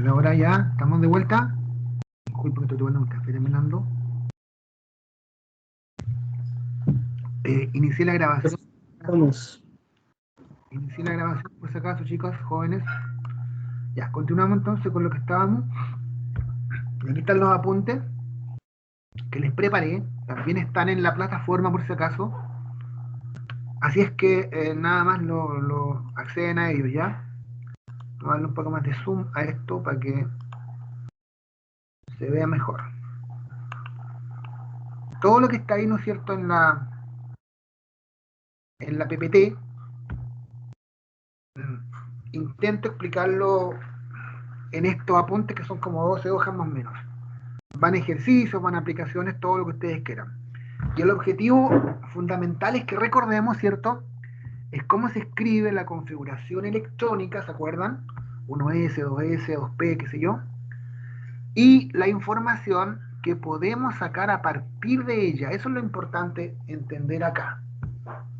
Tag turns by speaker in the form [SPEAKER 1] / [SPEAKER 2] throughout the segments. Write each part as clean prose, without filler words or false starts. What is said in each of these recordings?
[SPEAKER 1] ver, ahora ya estamos de vuelta. Disculpe que estoy tomando un café terminando. Inicié la grabación.
[SPEAKER 2] Vamos.
[SPEAKER 1] Inicié la grabación, por si acaso, chicos, jóvenes. Ya, continuamos entonces con lo que estábamos. Y aquí están los apuntes que les preparé. También están en la plataforma, por si acaso. Así es que nada más lo acceden a ellos, ¿ya? Vamos a darle un poco más de zoom a esto para que se vea mejor. Todo lo que está ahí, ¿no es cierto?, en la PPT, intento explicarlo en estos apuntes que son como 12 hojas más o menos. Van ejercicios, van aplicaciones, todo lo que ustedes quieran. Y el objetivo fundamental es que recordemos, ¿cierto?, es cómo se escribe la configuración electrónica, ¿se acuerdan? 1S, 2S, 2P, qué sé yo. Y la información que podemos sacar a partir de ella. Eso es lo importante entender acá.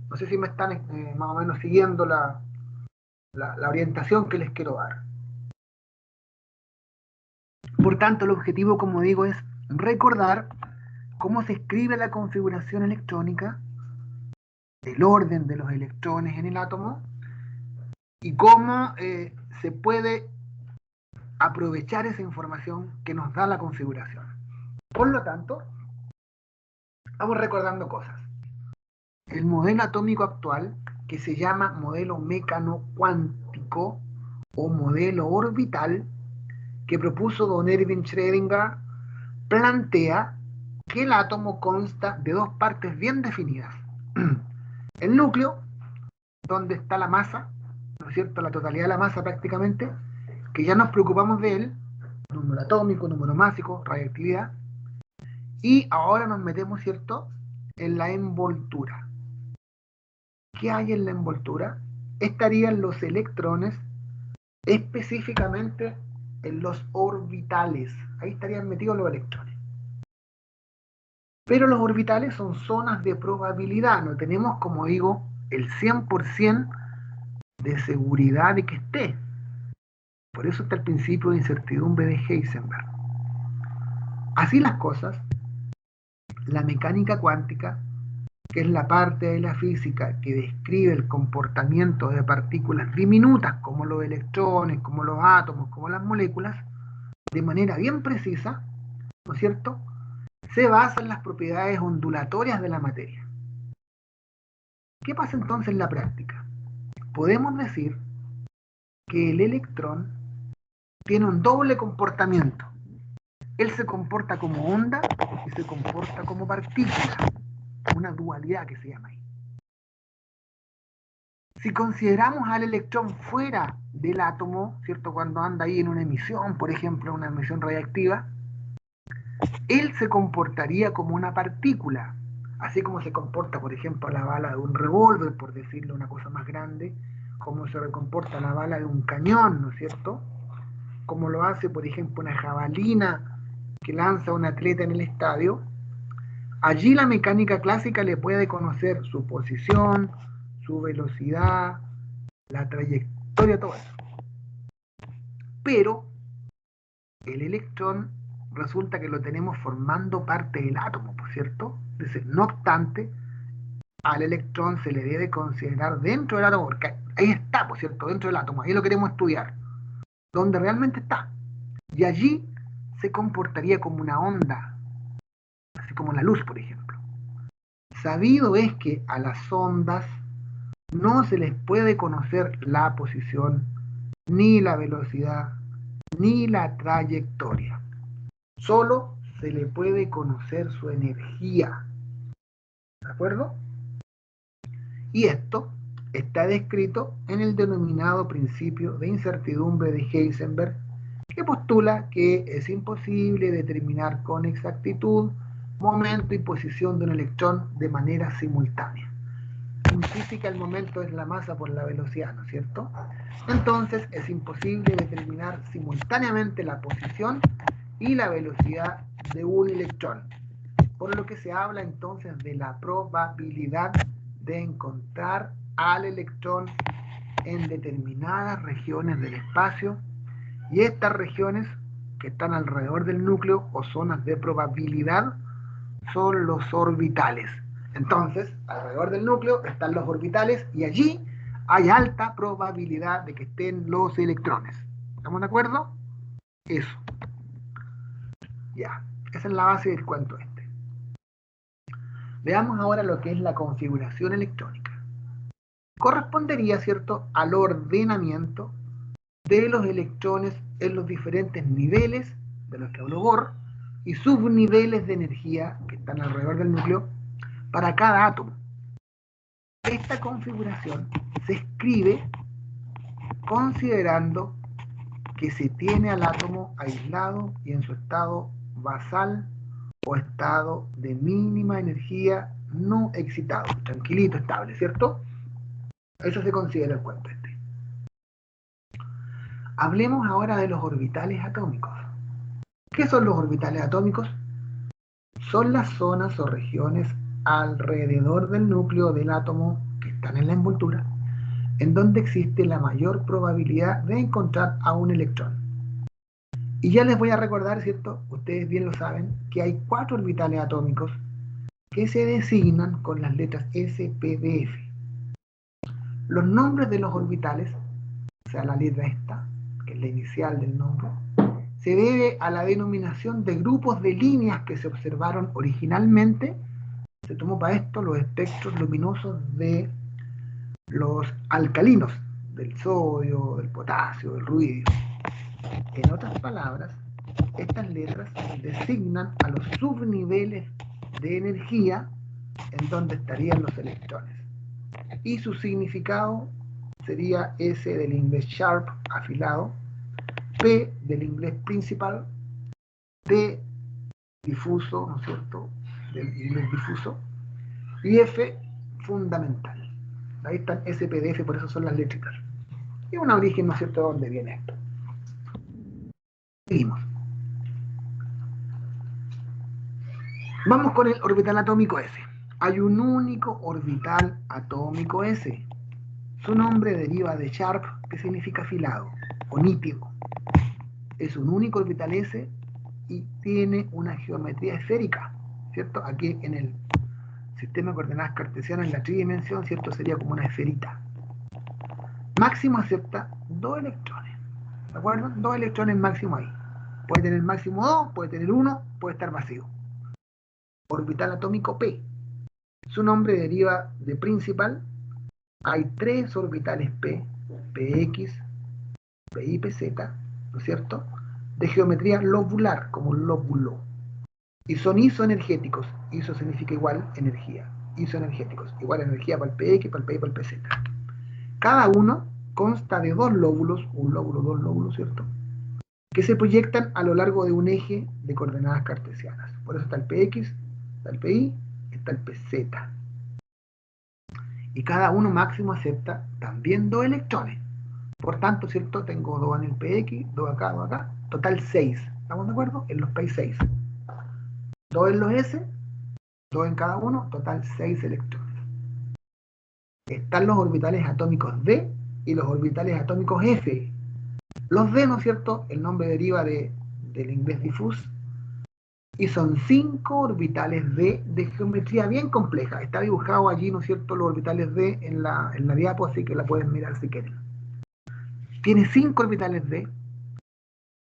[SPEAKER 1] No sé si me están más o menos siguiendo la orientación que les quiero dar. Por tanto, el objetivo, como digo, es recordar cómo se escribe la configuración electrónica, el orden de los electrones en el átomo y cómo se puede aprovechar esa información que nos da la configuración. Por lo tanto, vamos recordando cosas. El modelo atómico actual, que se llama modelo mecano-cuántico o modelo orbital, que propuso don Erwin Schrödinger, plantea que el átomo consta de dos partes bien definidas. El núcleo, donde está la masa, ¿no es cierto?, la totalidad de la masa prácticamente, que ya nos preocupamos de él, número atómico, número másico, radiactividad, y ahora nos metemos, ¿cierto?, en la envoltura. ¿Qué hay en la envoltura? Estarían los electrones, específicamente en los orbitales. Ahí estarían metidos los electrones. Pero los orbitales son zonas de probabilidad. No tenemos, como digo, el 100% de seguridad de que esté. Por eso está el principio de incertidumbre de Heisenberg. Así las cosas, la mecánica cuántica, que es la parte de la física que describe el comportamiento de partículas diminutas como los electrones, como los átomos, como las moléculas, de manera bien precisa, ¿no es cierto?, se basa en las propiedades ondulatorias de la materia. ¿Qué pasa entonces en la práctica? Podemos decir que el electrón tiene un doble comportamiento. Él se comporta como onda y se comporta como partícula, una dualidad que se llama ahí. Si consideramos al electrón fuera del átomo, ¿cierto?, cuando anda ahí en una emisión, por ejemplo, una emisión radiactiva, él se comportaría como una partícula, así como se comporta, por ejemplo, la bala de un revólver, por decirlo una cosa más grande, como se comporta la bala de un cañón, ¿no es cierto?, como lo hace, por ejemplo, una jabalina que lanza un atleta en el estadio. Allí la mecánica clásica le puede conocer su posición, su velocidad, la trayectoria, todo eso. Pero el electrón resulta que lo tenemos formando parte del átomo, ¿por cierto? Entonces, no obstante, al electrón se le debe considerar dentro del átomo, porque ahí está, por cierto, dentro del átomo, ahí lo queremos estudiar, donde realmente está. Y allí se comportaría como una onda, así como la luz, por ejemplo. Sabido es que a las ondas no se les puede conocer la posición, ni la velocidad, ni la trayectoria. Solo se le puede conocer su energía. ¿De acuerdo? Y esto está descrito en el denominado principio de incertidumbre de Heisenberg, que postula que es imposible determinar con exactitud momento y posición de un electrón de manera simultánea. En física el momento es la masa por la velocidad, ¿no es cierto? Entonces es imposible determinar simultáneamente la posición y la velocidad de un electrón, por lo que se habla entonces de la probabilidad de encontrar al electrón en determinadas regiones del espacio Y estas regiones que están alrededor del núcleo o zonas de probabilidad son los orbitales. Entonces, alrededor del núcleo están los orbitales y allí hay alta probabilidad de que estén los electrones. ¿Estamos de acuerdo? Eso. Ya. Esa es la base del cuento este. Veamos ahora lo que es la configuración electrónica. Correspondería, ¿cierto?, al ordenamiento de los electrones en los diferentes niveles de los que habló Bohr y subniveles de energía que están alrededor del núcleo para cada átomo. Esta configuración se escribe considerando que se tiene al átomo aislado y en su estado basal o estado de mínima energía no excitado, tranquilito, estable, ¿cierto? Eso se considera el cuento este. Hablemos ahora de los orbitales atómicos. ¿Qué son los orbitales atómicos? Son las zonas o regiones alrededor del núcleo del átomo que están en la envoltura, en donde existe la mayor probabilidad de encontrar a un electrón. Y ya les voy a recordar, ¿cierto? Ustedes bien lo saben, que hay 4 orbitales atómicos que se designan con las letras S, P, D, F. Los nombres de los orbitales, o sea, la letra esta, que es la inicial del nombre, se debe a la denominación de grupos de líneas que se observaron originalmente. Se tomó para esto los espectros luminosos de los alcalinos, del sodio, del potasio, del ruidio. En otras palabras, estas letras designan a los subniveles de energía en donde estarían los electrones. Y su significado sería S del inglés sharp, afilado, P del inglés principal, D difuso, ¿no es cierto?, del inglés difuso, y F fundamental. Ahí están SPDF, por eso son las létricas. Y un origen, ¿no es cierto?, de dónde viene esto. Seguimos. Vamos con el orbital atómico S. Hay un único orbital atómico S. Su nombre deriva de sharp, que significa afilado o nítido. Es un único orbital S y tiene una geometría esférica, ¿cierto? Aquí en el sistema de coordenadas cartesianas, en la tridimensión, ¿cierto? Sería como una esferita. Máximo acepta 2 electrones, ¿de acuerdo? 2 electrones máximo ahí. Puede tener máximo 2, puede tener 1, puede estar vacío. Orbital atómico P. Su nombre deriva de principal. Hay 3 orbitales P, PX, PY, PZ, ¿no es cierto?, de geometría lobular, como un lóbulo. Y son isoenergéticos. Iso significa igual, energía. Isoenergéticos. Igual energía para el PX, para el PY, para el PZ. Cada uno consta de 2 lóbulos, un lóbulo, 2 lóbulos, ¿cierto?, que se proyectan a lo largo de un eje de coordenadas cartesianas. Por eso está el PX, está el PY, está el PZ. Y cada uno máximo acepta también 2 electrones. Por tanto, ¿cierto?, tengo 2 en el PX, 2 acá, 2 acá, total 6. ¿Estamos de acuerdo? En los P 6. 2 en los S, 2 en cada uno, total 6 electrones. Están los orbitales atómicos D y los orbitales atómicos F. Los D, ¿no es cierto?, el nombre deriva del inglés diffuse, y son 5 orbitales D de geometría bien compleja. Está dibujado allí, ¿no es cierto?, los orbitales D en la diapo, así que la pueden mirar si quieren. Tiene 5 orbitales D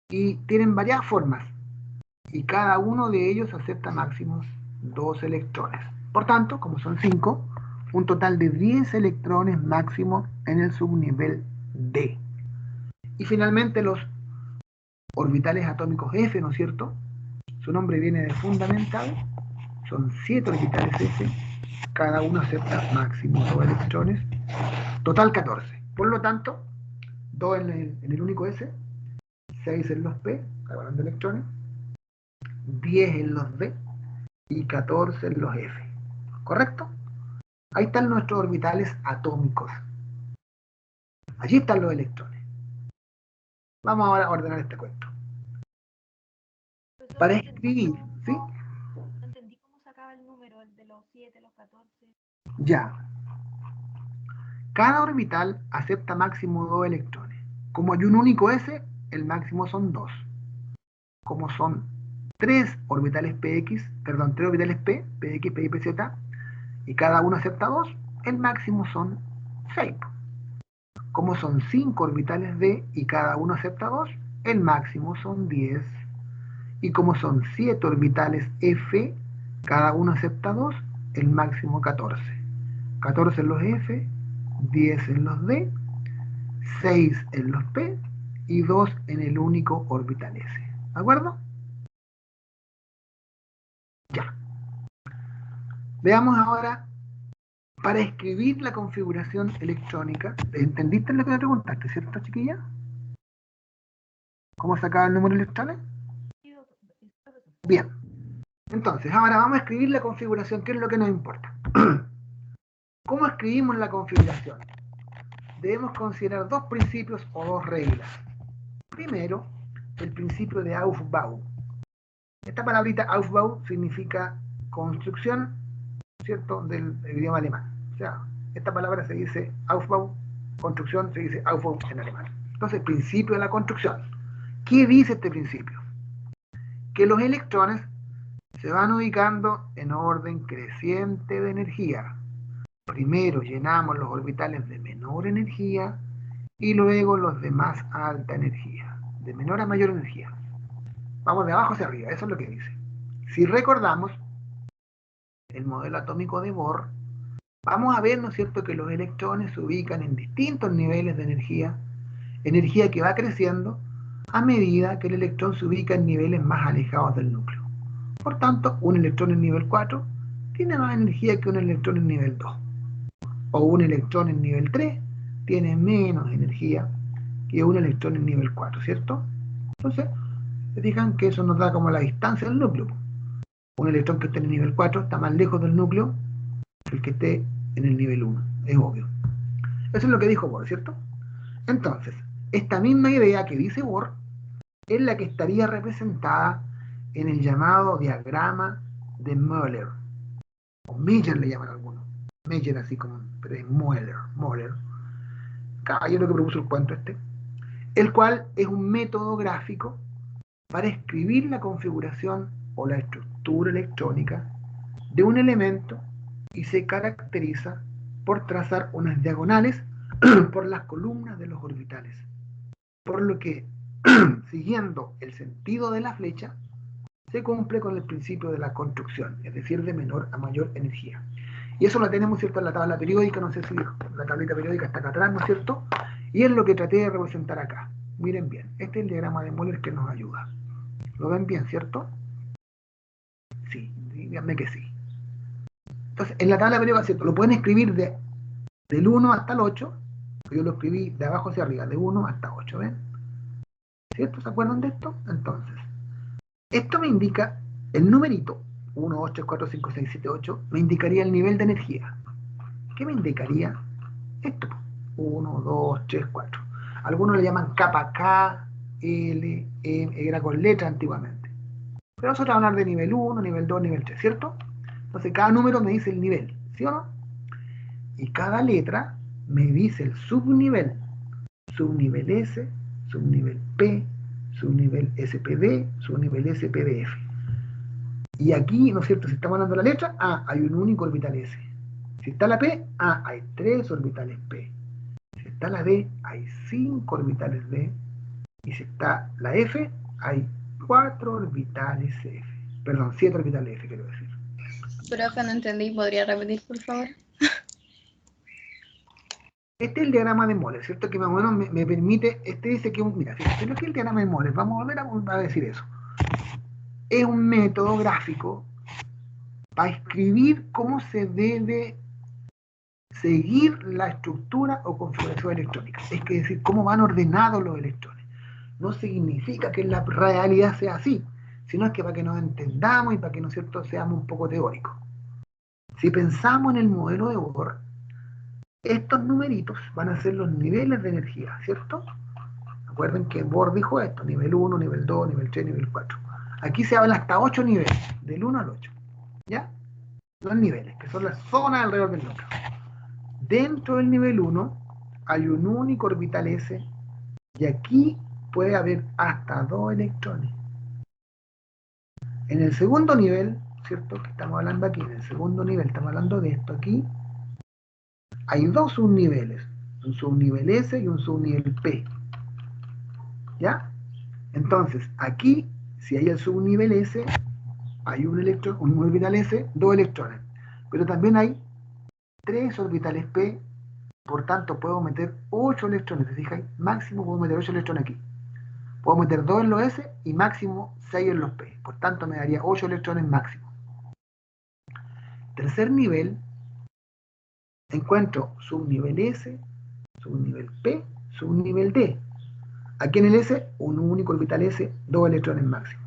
[SPEAKER 1] y tienen varias formas, y cada uno de ellos acepta máximos 2 electrones. Por tanto, como son 5, un total de 10 electrones máximo en el subnivel D. Y finalmente los orbitales atómicos F, ¿no es cierto? Su nombre viene de fundamental, son 7 orbitales F, cada uno acepta máximo 2 electrones, total 14. Por lo tanto, 2 en el único S, 6 en los P, hablando de electrones, 10 en los D y 14 en los F. ¿Correcto? Ahí están nuestros orbitales atómicos. Allí están los electrones. Vamos ahora a ordenar este cuento.
[SPEAKER 2] Profesor,
[SPEAKER 1] Para escribir, ¿sí?
[SPEAKER 2] no entendí cómo sacaba el número, el de los 7, los 14.
[SPEAKER 1] Ya. Cada orbital acepta máximo 2 electrones. Como hay un único S, el máximo son 2. Como son 3 orbitales px, perdón, 3 orbitales p, px, py, pz, y cada uno acepta 2, el máximo son 6. Como son 5 orbitales d y cada uno acepta 2, el máximo son 10. Y como son 7 orbitales f, cada uno acepta 2, el máximo 14. 14 en los f, 10 en los d, 6 en los p y 2 en el único orbital s. ¿De acuerdo? Ya. Veamos ahora, para escribir la configuración electrónica, ¿entendiste lo que me preguntaste, cierto, chiquilla? ¿Cómo sacaba el número de electrones? Bien. Entonces, ahora vamos a escribir la configuración, que es lo que nos importa. ¿Cómo escribimos la configuración? Debemos considerar dos principios o dos reglas. Primero, el principio de Aufbau. Esta palabrita Aufbau significa construcción, ¿cierto?, del idioma alemán. O sea, esta palabra se dice Aufbau, construcción, se dice Aufbau en alemán. Entonces, principio de la construcción. ¿Qué dice este principio? Que los electrones se van ubicando en orden creciente de energía. Primero llenamos los orbitales de menor energía y luego los de más alta energía, de menor a mayor energía. Vamos de abajo hacia arriba, eso es lo que dice. Si recordamos el modelo atómico de Bohr, vamos a ver, ¿no es cierto?, que los electrones se ubican en distintos niveles de energía, energía que va creciendo a medida que el electrón se ubica en niveles más alejados del núcleo. Por tanto, un electrón en nivel 4 tiene más energía que un electrón en nivel 2. O un electrón en nivel 3 tiene menos energía que un electrón en nivel 4, ¿cierto? Entonces, se fijan que eso nos da como la distancia del núcleo. Un electrón que esté en el nivel 4 está más lejos del núcleo que el que esté en el nivel 1, es obvio. Eso es lo que dijo Bohr, ¿cierto? Entonces, esta misma idea que dice Bohr es la que estaría representada en el llamado diagrama de Möller, o Meyer le llaman algunos, Meyer así como, pero es Möller, caballero que propuso el cuento este, el cual es un método gráfico para escribir la configuración o la estructura electrónica de un elemento y se caracteriza por trazar unas diagonales por las columnas de los orbitales. Por lo que, siguiendo el sentido de la flecha, se cumple con el principio de la construcción, es decir, de menor a mayor energía. Y eso lo tenemos, ¿cierto?, en la tabla periódica, no sé si la tablita periódica está acá atrás, ¿no es cierto? Y es lo que traté de representar acá. Miren bien, este es el diagrama de Möller que nos ayuda. ¿Lo ven bien, cierto? Sí, díganme que sí. Entonces, en la tabla periódica, ¿cierto?, lo pueden escribir del 1 hasta el 8, yo lo escribí de abajo hacia arriba, de 1 hasta 8, ¿ven? ¿Cierto? ¿Se acuerdan de esto? Entonces, esto me indica el numerito 1, 8, 4, 5, 6, 7, 8, me indicaría el nivel de energía. ¿Qué me indicaría? Esto, 1, 2, 3, 4. Algunos le llaman capa K, L, M, era con letra antiguamente. Pero nosotros vamos a hablar de nivel 1, nivel 2, nivel 3, ¿cierto? Entonces cada número me dice el nivel, ¿sí o no? Y cada letra me dice el subnivel. Subnivel S, subnivel P, subnivel SPD, subnivel SPDF. Y aquí, ¿no es cierto?, si estamos hablando de la letra A, hay un único orbital S. Si está la P, hay 3 orbitales P. Si está la D, hay 5 orbitales D. Y si está la F, hay 4 orbitales F. Perdón, 7 orbitales F, quiero decir.
[SPEAKER 3] Profe, no entendí, ¿podría repetir, por favor?
[SPEAKER 1] Este es el diagrama de Möller, ¿cierto? Que más o menos me permite, dice que, mira, fíjate lo que es el diagrama de Möller, vamos a volver a decir eso. Es un método gráfico para escribir cómo se debe seguir la estructura o configuración electrónica. Es decir, cómo van ordenados los electrones. No significa que la realidad sea así, sino es que para que nos entendamos y para que, ¿no es cierto?, seamos un poco teóricos. Si pensamos en el modelo de Bohr, estos numeritos van a ser los niveles de energía, ¿cierto? Recuerden que Bohr dijo esto, nivel 1, nivel 2, nivel 3, nivel 4. Aquí se habla hasta 8 niveles, del 1 al 8. ¿Ya? Los niveles, que son las zonas alrededor del núcleo. Dentro del nivel 1 hay un único orbital S, y aquí puede haber hasta 2 electrones. En el segundo nivel, ¿cierto? Que estamos hablando aquí, en el segundo nivel, estamos hablando de esto aquí, hay 2 subniveles, un subnivel S y un subnivel P. ¿Ya? Entonces, aquí, si hay el subnivel S, hay un electrón, un orbital S, 2 electrones. Pero también hay 3 orbitales P, por tanto puedo meter 8 electrones, ¿te fijas? Máximo puedo meter 8 electrones aquí. Puedo meter 2 en los S y máximo 6 en los P. Por tanto, me daría 8 electrones máximo. Tercer nivel, encuentro subnivel S, subnivel P, subnivel D. Aquí en el S, un único orbital S, 2 electrones máximo.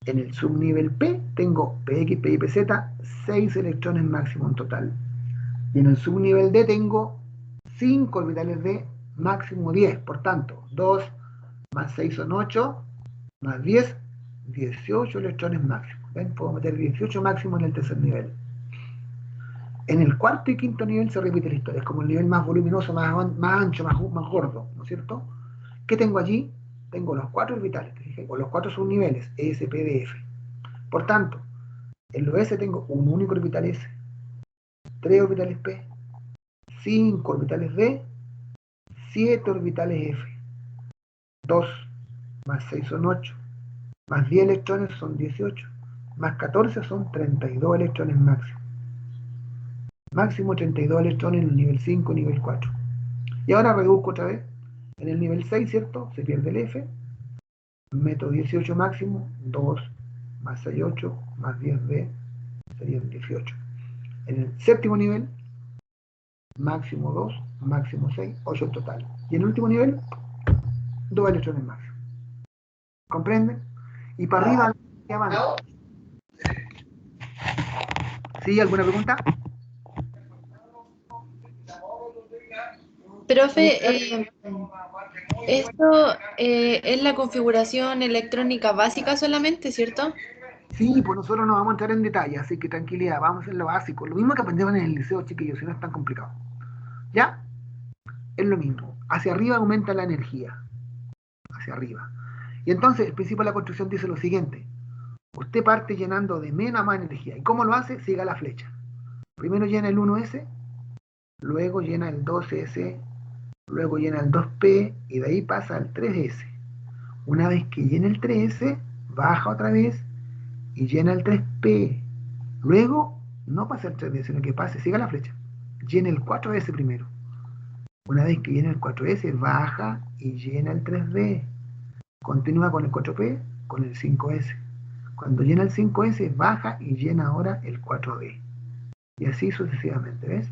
[SPEAKER 1] En el subnivel P tengo PX, PY, PZ, 6 electrones máximo en total. Y en el subnivel D tengo 5 orbitales D, máximo 10. Por tanto, 2 más 6 son 8, más 10, 18 electrones máximos. ¿Ven? Puedo meter 18 máximo en el tercer nivel. En el cuarto y quinto nivel se repite la historia. Es como el nivel más voluminoso, más ancho, más gordo, ¿no es cierto? ¿Qué tengo allí? Tengo los 4 orbitales, ¿te fijas? O los 4 subniveles, ES, P, D, F. Por tanto, en los S tengo un único orbital S, 3 orbitales P, 5 orbitales D, 7 orbitales F. 2 más 6 son 8, más 10 electrones son 18, más 14 son 32 electrones máximo. Máximo 32 electrones en el nivel 5, nivel 4. Y ahora reduzco otra vez. En el nivel 6, ¿cierto? Se pierde el F. Meto 18 máximo, 2 más 6, 8, más 10D, serían 18. En el séptimo nivel, máximo 2, máximo 6, 8 en total. Y en el último nivel, 2 electrones máximo. ¿Comprenden? Y para arriba, diamante. ¿Sí? ¿Alguna pregunta?
[SPEAKER 3] Profe, esto es la configuración electrónica básica solamente, ¿cierto?
[SPEAKER 1] Sí, pues nosotros no vamos a entrar en detalle, así que tranquilidad, vamos en lo básico. Lo mismo que aprendieron en el liceo, chiquillos, si no es tan complicado. ¿Ya? Es lo mismo. Hacia arriba aumenta la energía. Hacia arriba. Y entonces el principio de la construcción dice lo siguiente. Usted parte llenando de menos a más energía. ¿Y cómo lo hace? Siga la flecha. Primero llena el 1S, luego llena el 2S, luego llena el 2P y de ahí pasa al 3S. Una vez que llena el 3S, baja otra vez y llena el 3P. Luego, no pasa el 3D, sino que pase, siga la flecha. Llena el 4S primero. Una vez que llena el 4S, baja y llena el 3D. Continúa con el 4P, con el 5S. Cuando llena el 5S, baja y llena ahora el 4D. Y así sucesivamente, ¿ves?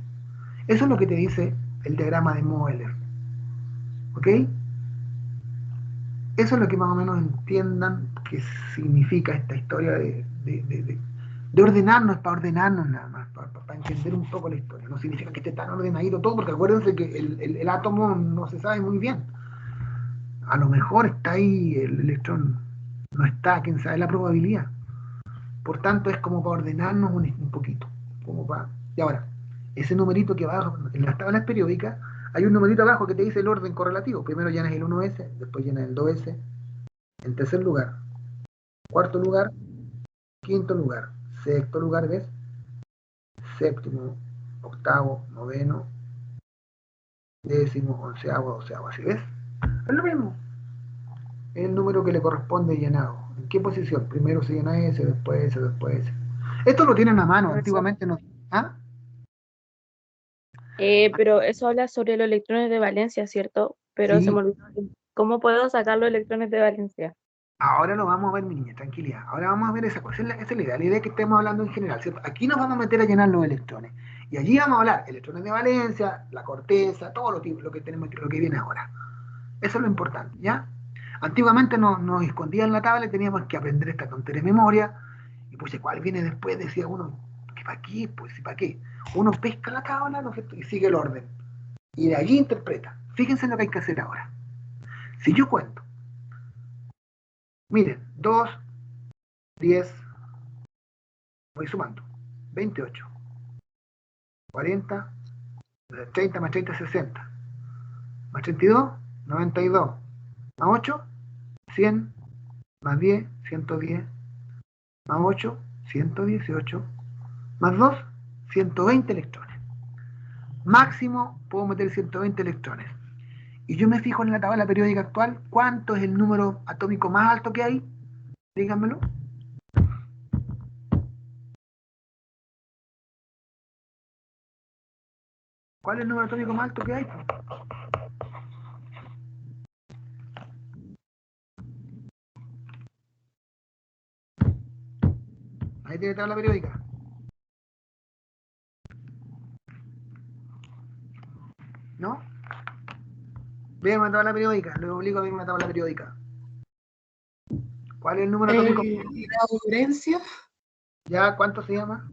[SPEAKER 1] Eso es lo que te dice el diagrama de Moeller. ¿Ok? Eso es lo que más o menos entiendan que significa esta historia de ordenarnos, para ordenarnos nada más, para entender un poco la historia. No significa que esté tan ordenadito todo, porque acuérdense que el átomo no se sabe muy bien. A lo mejor está ahí el electrón, no está, quién sabe la probabilidad. Por tanto, es como para ordenarnos un poquito. Como para... Y ahora, ese numerito que abajo, en las tablas periódicas, hay un numerito abajo que te dice el orden correlativo. Primero llenas el 1S, después llenas el 2S, en tercer lugar, cuarto lugar, quinto lugar, sexto lugar, ¿ves? Séptimo, octavo, noveno, décimo, onceavo, doceavo, ¿así ves? Es lo mismo. Es el número que le corresponde llenado. ¿En qué posición? Primero se llena ese, después ese, después ese. Esto lo tienen a mano,
[SPEAKER 4] Profesor,
[SPEAKER 1] antiguamente no. ¿Ah?
[SPEAKER 4] pero eso habla sobre los electrones de valencia, ¿cierto? Pero se
[SPEAKER 1] Sí,
[SPEAKER 4] me olvidó. ¿Cómo puedo sacar los electrones de valencia?
[SPEAKER 1] ahora lo vamos a ver, mi niña, tranquilidad. Ahora vamos a ver esa cosa. Esa es la idea. La idea es que estemos hablando en general, ¿cierto? Aquí nos vamos a meter a llenar los electrones. Y allí vamos a hablar electrones de valencia, la corteza, todo lo que tenemos, lo que viene ahora. Eso es lo importante, ¿ya? Antiguamente nos escondían en la tabla y teníamos que aprender esta tontería de memoria. Y pues, ¿cuál viene después? Decía uno, ¿qué para qué? Pues, ¿para qué? Uno pesca la tabla, ¿no es cierto? Y sigue el orden. Y de allí interpreta. Fíjense en lo que hay que hacer ahora. Si yo cuento, miren, 2, 10, voy sumando, 28, 40, 30 más 30, 60, más 32, 92, más 8, 100, más 10, 110, más 8, 118, más 2, 120 electrones. Máximo puedo meter 120 electrones. Y yo me fijo en la tabla periódica actual, ¿cuánto es el número atómico más alto que hay? Díganmelo. ¿Cuál es el número atómico más alto que hay? Ahí tiene tabla periódica. ¿No? Vean una tabla periódica. Les obligo a ver una tabla periódica. ¿Cuál es el número atómico?
[SPEAKER 3] Laurencio.
[SPEAKER 1] ¿Ya cuánto se llama?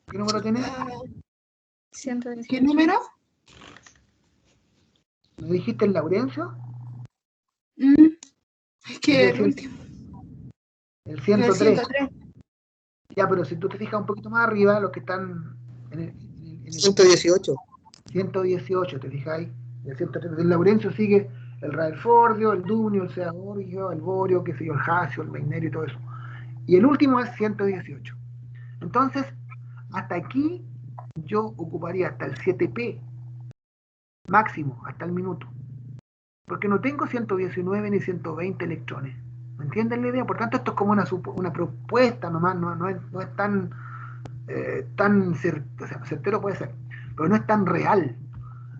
[SPEAKER 1] ¿Qué número tiene?
[SPEAKER 2] 118.
[SPEAKER 3] ¿Qué número?
[SPEAKER 1] ¿Me dijiste el Laurencio?
[SPEAKER 3] Es que el último.
[SPEAKER 1] El
[SPEAKER 3] El
[SPEAKER 1] 103.
[SPEAKER 3] 103.
[SPEAKER 1] Ya, pero si tú te fijas un poquito más arriba, los que están en el
[SPEAKER 5] 118.
[SPEAKER 1] 118, ¿te fijáis? El 103. El Laurencio sigue el Rutherfordio, el Dunio, el Seaborgio, el Borio, qué sé yo, el Jasio, el Megnerio y todo eso. Y el último es 118. Entonces, hasta aquí yo ocuparía hasta el 7P máximo, hasta el minuto. Porque no tengo 119 ni 120 electrones. ¿Me entienden la idea? Por tanto, esto es como una propuesta nomás, no es tan, o sea, certero puede ser, pero no es tan real.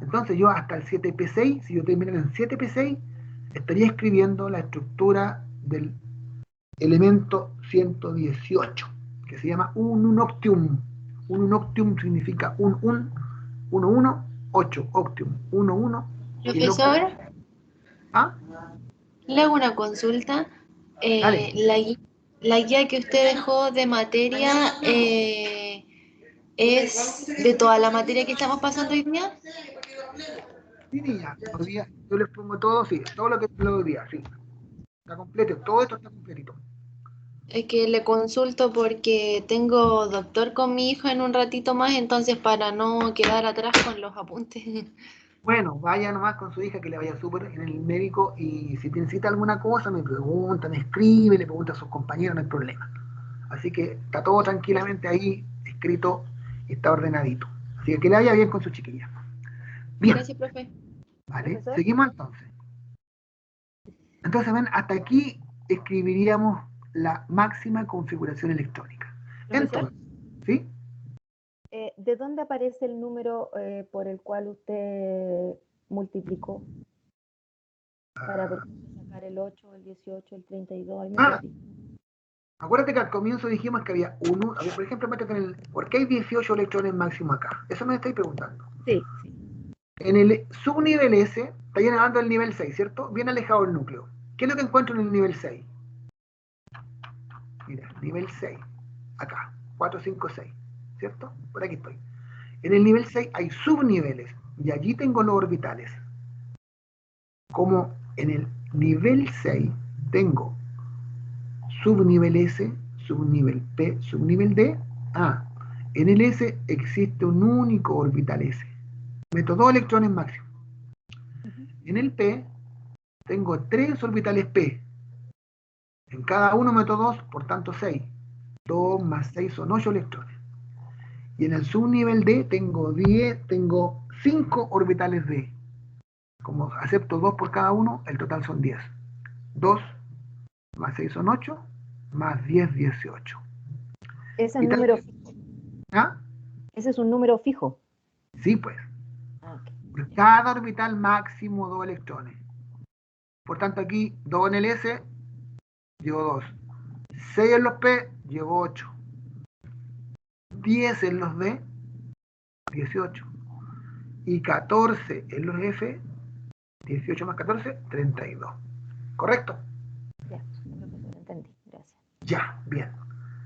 [SPEAKER 1] Entonces yo hasta el 7P6, si yo terminara en 7P6, estaría escribiendo la estructura del elemento 118, que se llama un unoctium. Un unoctium significa un 1, 8, octium, 1, 1.
[SPEAKER 3] Profesor,
[SPEAKER 1] ¿Ah?
[SPEAKER 3] le hago una consulta.
[SPEAKER 1] Dale.
[SPEAKER 3] La guía que usted dejó de materia es de toda la materia que estamos pasando hoy día.
[SPEAKER 1] Sí, niña, hoy día yo les pongo todo, sí, todo lo que lo hoy día, sí. Está completo, todo esto está completito.
[SPEAKER 3] Es que le consulto porque tengo doctor con mi hijo en un ratito más, entonces para no quedar atrás con los apuntes.
[SPEAKER 1] Bueno, vaya nomás con su hija que le vaya súper en el médico y si necesita alguna cosa me pregunta, me escribe, le pregunta a sus compañeros, no hay problema. Así que está todo tranquilamente ahí escrito y está ordenadito. Así que le vaya bien con su chiquilla. Bien,
[SPEAKER 3] Gracias, profe.
[SPEAKER 1] ¿vale?
[SPEAKER 2] Profesor.
[SPEAKER 1] Seguimos entonces. Entonces, ven, hasta aquí escribiríamos la máxima configuración electrónica.
[SPEAKER 2] Profesor.
[SPEAKER 1] Entonces, ¿sí?
[SPEAKER 2] ¿De dónde aparece el número por el cual usted multiplicó? Para por ejemplo, sacar el 8, el 18, el 32. Ahí me
[SPEAKER 1] Ah,
[SPEAKER 2] perdí.
[SPEAKER 1] acuérdate que al comienzo dijimos que había uno, por ejemplo, ¿por qué hay 18 electrones máximo acá? Eso me estáis preguntando.
[SPEAKER 2] Sí.
[SPEAKER 1] En el subnivel S, está llenando el nivel 6, ¿cierto? Bien alejado el núcleo. ¿Qué es lo que encuentro en el nivel 6? Mira, nivel 6, acá, 4, 5, 6, ¿cierto? Por aquí estoy. En el nivel 6 hay subniveles, y allí tengo los orbitales. Como en el nivel 6 tengo subnivel S, subnivel P, subnivel D, en el S existe un único orbital S. Meto 2 electrones máximo. En el P tengo 3 orbitales P. En cada uno meto 2, por tanto 6. 2 más 6 son 8 electrones. Y en el subnivel D tengo 5 orbitales D. Como acepto 2 por cada uno, el total son 10. 2 más 6 son 8, más 10, 18.
[SPEAKER 2] Ese es
[SPEAKER 1] Y
[SPEAKER 2] un número
[SPEAKER 1] tal-
[SPEAKER 2] fijo.
[SPEAKER 1] ¿Ah?
[SPEAKER 2] Ese es un número fijo.
[SPEAKER 1] Sí, pues.
[SPEAKER 2] Ok.
[SPEAKER 1] Por cada orbital máximo 2 electrones. Por tanto, aquí 2 en el S, llevo 2. 6 en los P, llevo 8. 10 en los D, 18. Y 14 en los F, 18 más 14, 32. ¿Correcto?
[SPEAKER 2] Ya, profesor, entendí. Gracias.
[SPEAKER 1] Ya, bien.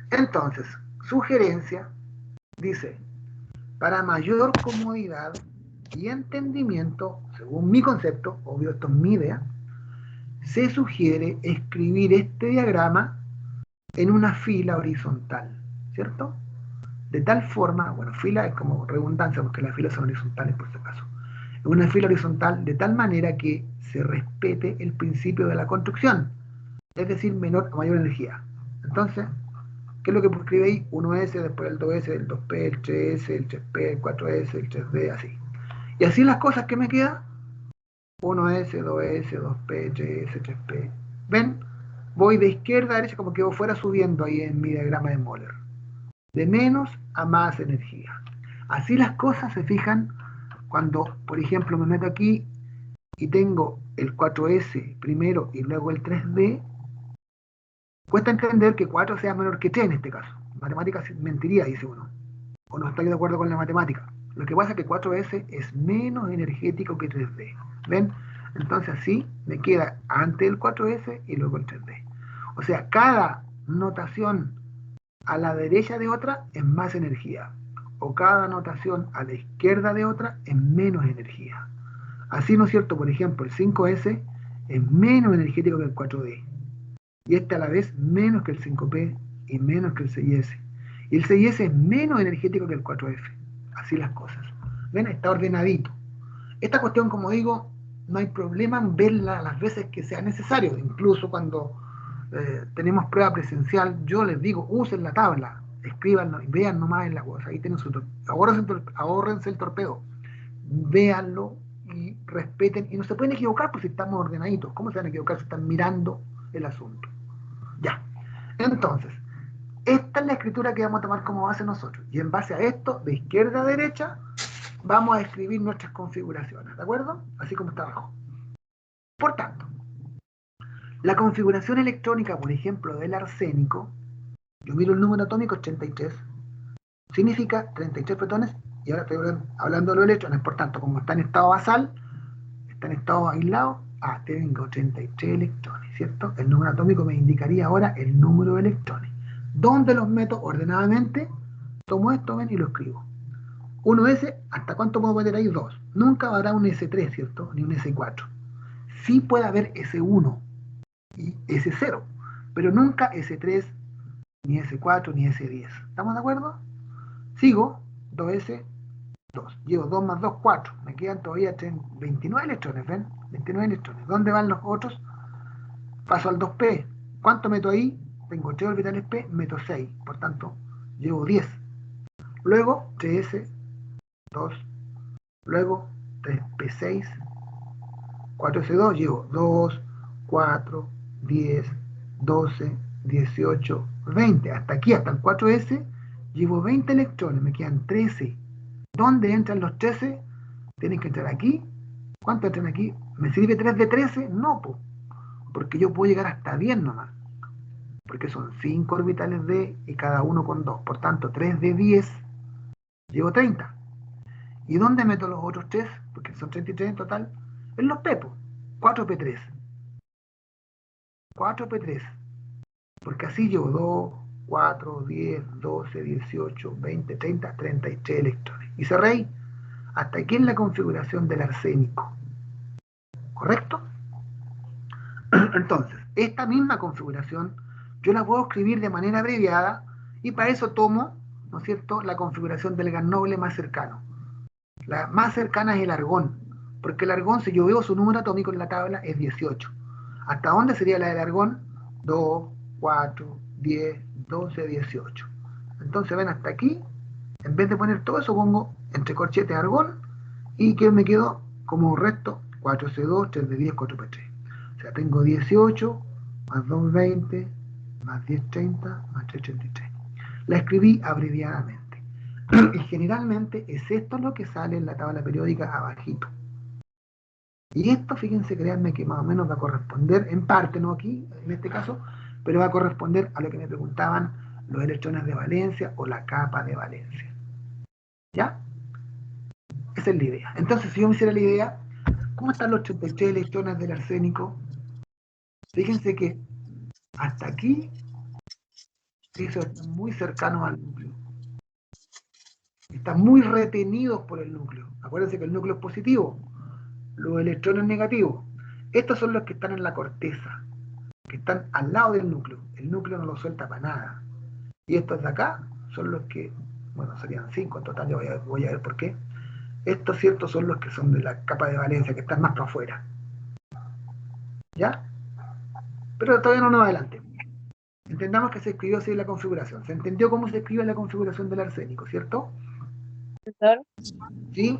[SPEAKER 1] Entonces, sugerencia dice, para mayor comodidad y entendimiento, según mi concepto, obvio esto es mi idea, se sugiere escribir este diagrama en una fila horizontal, ¿cierto? De tal forma, bueno, fila es como redundancia porque las filas son horizontales por si acaso, en una fila horizontal de tal manera que se respete el principio de la construcción, es decir, menor a mayor energía. Entonces, ¿qué es lo que escribe ahí? 1S, después el 2S, el 2P, el 3S, el 3P, el 4S, el 3D, así. Y así las cosas que me quedan, 1S, 2S, 2P, 3S, 3P. ¿Ven? Voy de izquierda a derecha como que fuera subiendo ahí en mi diagrama de Moller. De menos a más energía. Así las cosas se fijan cuando, por ejemplo, me meto aquí y tengo el 4S primero y luego el 3D. Cuesta entender que 4 sea menor que 3 en este caso. Matemáticas mentiría, dice uno. O no estoy de acuerdo con la matemática. Lo que pasa es que 4S es menos energético que 3D. ¿Ven? Entonces así me queda antes el 4S y luego el 3D. O sea, cada notación a la derecha de otra es más energía. O cada notación a la izquierda de otra es menos energía. Así, ¿no es cierto? Por ejemplo, el 5S es menos energético que el 4D. Y este a la vez menos que el 5P y menos que el 6S. Y el 6S es menos energético que el 4F. Así las cosas. ¿Ven? Está ordenadito. Esta cuestión, como digo, no hay problema en verla las veces que sea necesario. Incluso cuando tenemos prueba presencial, yo les digo, usen la tabla, escríbanlo y vean nomás en la cosa. Ahí tienen su ahórrense el torpedo. Véanlo y respeten. Y no se pueden equivocar pues si estamos ordenaditos. ¿Cómo se van a equivocar si están mirando el asunto? Ya. Entonces, esta es la escritura que vamos a tomar como base nosotros. Y en base a esto, de izquierda a derecha, vamos a escribir nuestras configuraciones, ¿de acuerdo? Así como está abajo. Por tanto, la configuración electrónica, por ejemplo, del arsénico, yo miro el número atómico 83, significa 33 protones, y ahora estoy hablando de los electrones, por tanto, como está en estado basal, está en estado aislado, tengo 33 electrones, ¿cierto? El número atómico me indicaría ahora el número de electrones. ¿Dónde los meto ordenadamente? Tomo esto, ven, y lo escribo. 1S, ¿hasta cuánto puedo meter ahí? 2. Nunca habrá un S3, ¿cierto? Ni un S4. Sí puede haber S1 y S0, pero nunca S3, ni S4, ni S10. ¿Estamos de acuerdo? Sigo, 2S, 2. Llevo 2 más 2, 4. Me quedan todavía 29 electrones, ¿ven? 29 electrones. ¿Dónde van los otros? Paso al 2P. ¿Cuánto meto ahí? Tengo 3 orbitales P, meto 6. Por tanto, llevo 10. Luego, 3S, 2. Luego, 3P6. 4S2, llevo 2, 4, 10, 12, 18, 20. Hasta aquí, hasta el 4S, llevo 20 electrones. Me quedan 13. ¿Dónde entran los 13? Tienen que entrar aquí. ¿Cuánto entran aquí? ¿Me sirve 3 de 13? No, porque yo puedo llegar hasta 10 nomás. Porque son 5 orbitales D y cada uno con 2. Por tanto, 3 de 10, llevo 30. ¿Y dónde meto los otros 3? Porque son 33 en total. En los P, 4P3. 4P3. Porque así llevo 2, 4, 10, 12, 18, 20, 30, 33 electrones. Y cerré ahí. Hasta aquí en la configuración del arsénico. ¿Correcto? Entonces, esta misma configuración yo la puedo escribir de manera abreviada y para eso tomo, ¿no es cierto?, la configuración del gas noble más cercano. La más cercana es el argón, porque el argón, si yo veo su número atómico en la tabla, es 18. ¿Hasta dónde sería la del argón? 2, 4, 10, 12, 18. Entonces, ven, hasta aquí, en vez de poner todo eso, pongo entre corchetes argón y que me quedo como resto 4C2, 3 de 10, 4P3. O sea, tengo 18, más 2, 20, más 10, 30, más 3, 33. La escribí abreviadamente. Y generalmente es esto lo que sale en la tabla periódica abajito. Y esto, fíjense, créanme que más o menos va a corresponder, en parte, no aquí, en este caso, pero va a corresponder a lo que me preguntaban los electrones de valencia o la capa de valencia. ¿Ya? Esa es la idea. Entonces, si yo me hiciera la idea, ¿cómo están los 33 electrones del arsénico? Fíjense que hasta aquí, eso está muy cercano al núcleo. Están muy retenidos por el núcleo. Acuérdense que el núcleo es positivo, los electrones negativos. Estos son los que están en la corteza, que están al lado del núcleo. El núcleo no los suelta para nada. Y estos de acá son los que, bueno, serían 5 en total, ya voy a ver por qué. Estos, ¿cierto?, son los que son de la capa de valencia, que están más para afuera. ¿Ya? Pero todavía no nos adelante. Entendamos que se escribió así la configuración. Se entendió cómo se escribe la configuración del arsénico, ¿cierto?
[SPEAKER 4] Profesor.
[SPEAKER 1] ¿Sí?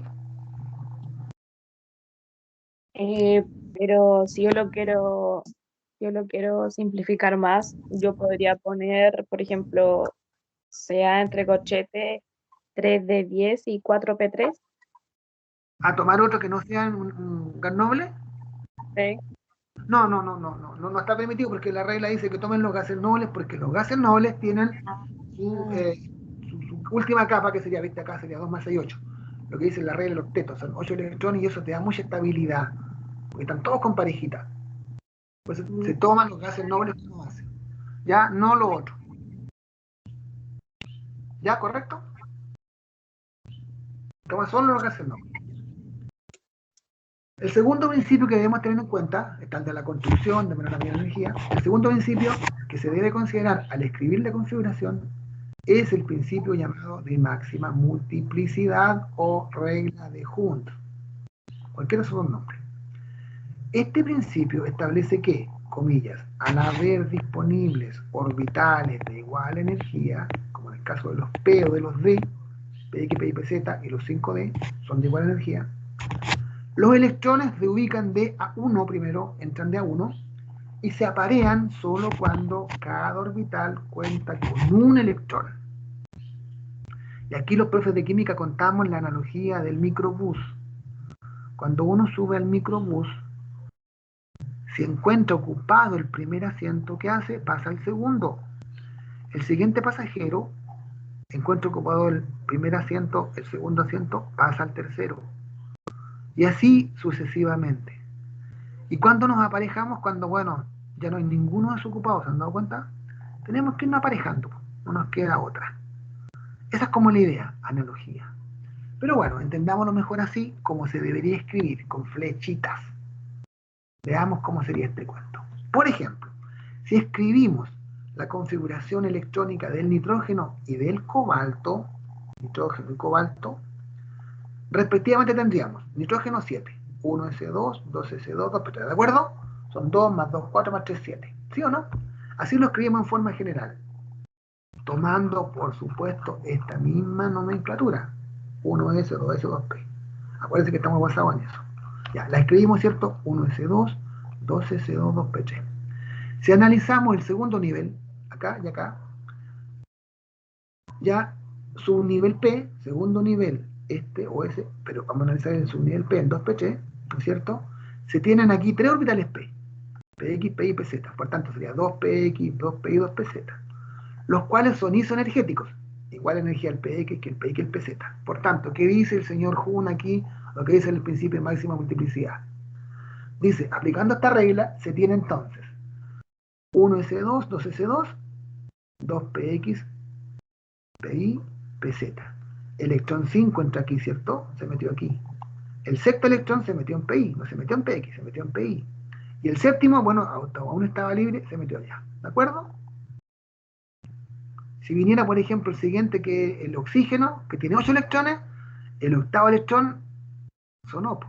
[SPEAKER 4] Pero si yo lo quiero simplificar más, yo podría poner, por ejemplo, sea entre corchete 3D10 y 4P3.
[SPEAKER 1] ¿A tomar otro que no sea un gas noble?
[SPEAKER 4] Sí.
[SPEAKER 1] No está permitido porque la regla dice que tomen los gases nobles porque los gases nobles tienen su, su última capa, que sería, viste acá, sería 2 más 6, 8. Lo que dice la regla del octeto, son 8 electrones y eso te da mucha estabilidad, porque están todos con parejita. Pues se toman los gases nobles como base. Ya, no lo otro. ¿Ya, correcto? Toma solo los gases nobles. El segundo principio que debemos tener en cuenta, está el de la construcción, de menor a menor energía. El segundo principio que se debe considerar al escribir la configuración es el principio llamado de máxima multiplicidad o regla de Hund. Cualquiera de esos dos nombres. Este principio establece que, comillas, al haber disponibles orbitales de igual energía, como en el caso de los P o de los D, Px, Py, Pz y los 5D son de igual energía, los electrones se ubican de A1 primero, entran de A1 y se aparean solo cuando cada orbital cuenta con un electrón. Y aquí los profes de química contamos la analogía del microbús. Cuando uno sube al microbús, si encuentra ocupado el primer asiento, ¿qué hace? Pasa al segundo. El siguiente pasajero encuentra ocupado el primer asiento, el segundo asiento, pasa al tercero. Y así sucesivamente. ¿Y cuando nos aparejamos? Cuando, bueno, ya no hay ninguno desocupado, ¿se han dado cuenta? Tenemos que irnos aparejando, no nos queda otra. Esa es como la idea, analogía. Pero bueno, entendámoslo mejor así, como se debería escribir, con flechitas. Veamos cómo sería este cuento. Por ejemplo, si escribimos la configuración electrónica del nitrógeno y del cobalto, nitrógeno y cobalto, respectivamente tendríamos nitrógeno 7, 1s2, 2s2, 2p3, ¿de acuerdo? Son 2 más 2, 4 más 3, 7. ¿Sí o no? Así lo escribimos en forma general, tomando, por supuesto, esta misma nomenclatura. 1s, 2s, 2p. Acuérdense que estamos basados en eso. Ya, la escribimos, ¿cierto? 1s2, 2s2, 2p3. Si analizamos el segundo nivel, acá y acá, ya subnivel P, segundo nivel, este o ese, pero vamos a analizar el subnivel P en 2p3, ¿no es cierto? Se tienen aquí tres orbitales P, Px, Py y Pz, por tanto sería 2px, 2p y 2pz, los cuales son isoenergéticos, igual energía al Px que el Py que el Pz. Por tanto, ¿qué dice el señor Hun aquí? Lo que dice el principio de máxima multiplicidad. Dice, aplicando esta regla, se tiene entonces 1s2, 2s2, 2px, Py, Pz. Electrón 5 entra aquí, ¿cierto? Se metió aquí. El sexto electrón se metió en Pi, no se metió en Px, se metió en Pi. Y el séptimo, bueno, aún estaba libre, se metió allá. ¿De acuerdo? Si viniera, por ejemplo, el siguiente, que el oxígeno, que tiene 8 electrones, el octavo electrón sonó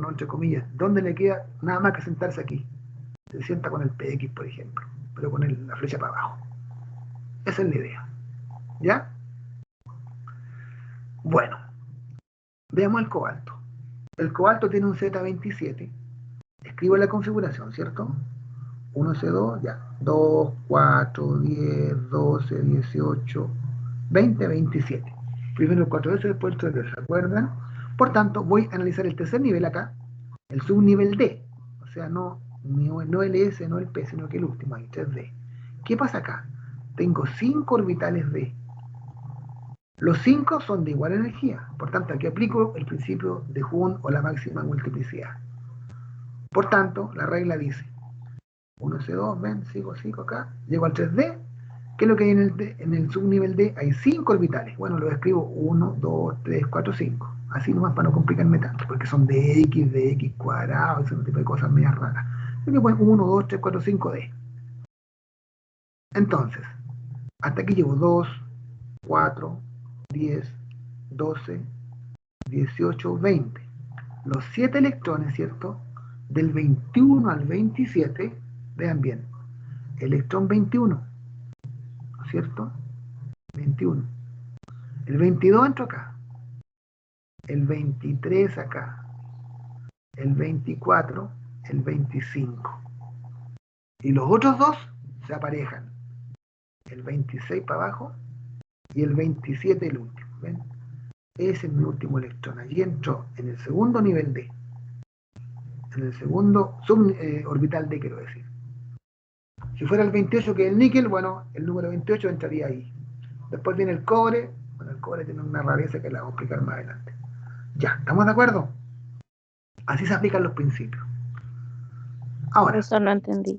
[SPEAKER 1] entre comillas. ¿Dónde le queda? Nada más que sentarse aquí. Se sienta con el Px, por ejemplo, pero con la flecha para abajo. Esa es la idea. ¿Ya? Bueno, veamos el cobalto. El cobalto tiene un Z27. Escribo la configuración, ¿cierto? 1S2, ya. 2, 4, 10, 12, 18, 20, 27. Primero el 4S, después el 3D, ¿se acuerdan? Por tanto, voy a analizar el tercer nivel acá, el subnivel D. O sea, no el S, no el P, sino que el último, ahí, 3D. ¿Qué pasa acá? Tengo 5 orbitales D. Los 5 son de igual energía. Por tanto, aquí aplico el principio de Hund o la máxima multiplicidad. Por tanto, la regla dice 1S2, ven, sigo acá, llego al 3D. ¿Qué es lo que hay en el subnivel D? Hay 5 orbitales. Bueno, lo escribo 1, 2, 3, 4, 5. Así nomás para no complicarme tanto, porque son dx cuadrado, ese tipo de cosas medias raras. Así que ponen 1, 2, 3, 4, 5 D. Entonces, hasta aquí llevo 2, 4, 10, 12, 18, 20. Los 7 electrones, ¿cierto? Del 21 al 27, vean bien, electrón 21, ¿no es cierto? 21. El 22 entró acá, el 23 acá, el 24, el 25. Y los otros dos se aparejan, el 26 para abajo y el 27 el último. ¿Ven? Ese es mi último electrón. Allí entró en el segundo nivel D, en el segundo suborbital D, quiero decir. Si fuera el 28 que es el níquel, bueno, el número 28 entraría ahí. Después viene el cobre. Bueno, el cobre tiene una rareza que la vamos a explicar más adelante. Ya, ¿estamos de acuerdo? Así se aplican los principios. Ahora,
[SPEAKER 4] Eso no entendí.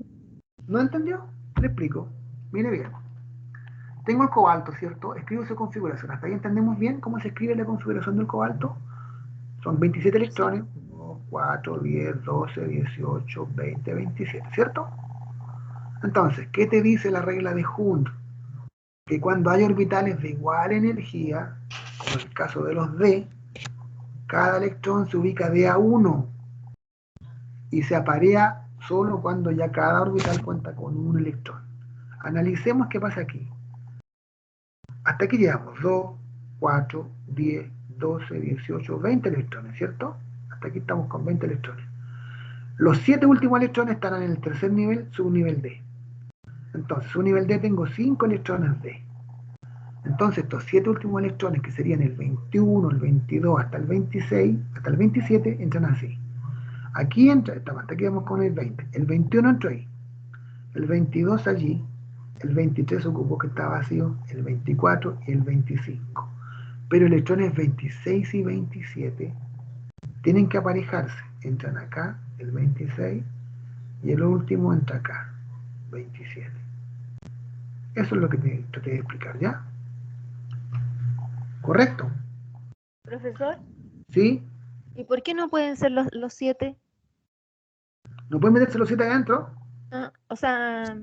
[SPEAKER 1] ¿no entendió? Le explico. Mire bien. Tengo el cobalto, ¿cierto? Escribo su configuración. ¿Hasta ahí entendemos bien cómo se escribe la configuración del cobalto? Son 27 electrones. 2, 4, 10, 12, 18, 20, 27, ¿cierto? Entonces, ¿qué te dice la regla de Hund? Que cuando hay orbitales de igual energía, como en el caso de los D, cada electrón se ubica de a 1 y se aparea solo cuando ya cada orbital cuenta con un electrón. Analicemos qué pasa aquí. Hasta aquí llegamos 2, 4, 10, 12, 18, 20 electrones, ¿cierto? Hasta aquí estamos con 20 electrones. Los 7 últimos electrones están en el tercer nivel, subnivel D. Entonces, subnivel D tengo 5 electrones D. Entonces, estos 7 últimos electrones, que serían el 21, el 22, hasta el 26, hasta el 27, entran así. Aquí entra, hasta aquí vamos con el 20. El 21 entró ahí. El 22 allí. El 23 ocupó que está vacío. El 24 y el 25. Pero electrones 26 y 27 tienen que aparejarse. Entran acá, el 26, y el último entra acá, 27. Eso es lo que te traté de explicar, ¿ya? ¿Correcto?
[SPEAKER 2] Profesor,
[SPEAKER 1] ¿Sí?
[SPEAKER 2] ¿y por qué no pueden ser los 7?
[SPEAKER 1] ¿No pueden meterse los 7 adentro?
[SPEAKER 2] Ah, o sea,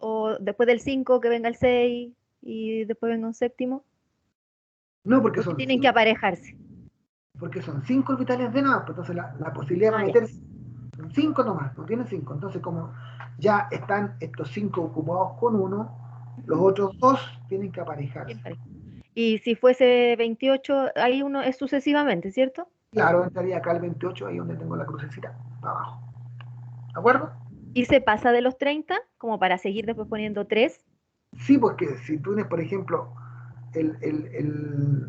[SPEAKER 2] o después del 5 que venga el 6 y después venga un séptimo.
[SPEAKER 1] No, porque
[SPEAKER 2] ¿Por qué
[SPEAKER 1] son
[SPEAKER 2] tienen que
[SPEAKER 1] 5.
[SPEAKER 2] aparejarse?
[SPEAKER 1] Porque son 5 orbitales de nada, pues entonces la posibilidad de
[SPEAKER 2] Ah, ya.
[SPEAKER 1] meter son 5 nomás, no tienen 5. Entonces, como ya están estos 5 ocupados con uno, los otros 2 tienen que aparejarse.
[SPEAKER 2] Bien parejo. Y si fuese 28, ahí uno es sucesivamente, ¿cierto?
[SPEAKER 1] Claro, entraría acá el 28, ahí donde tengo la crucecita, para abajo. ¿De acuerdo?
[SPEAKER 2] Y se pasa de los 30, como para seguir después poniendo 3.
[SPEAKER 1] Sí, porque si tú tienes, por ejemplo,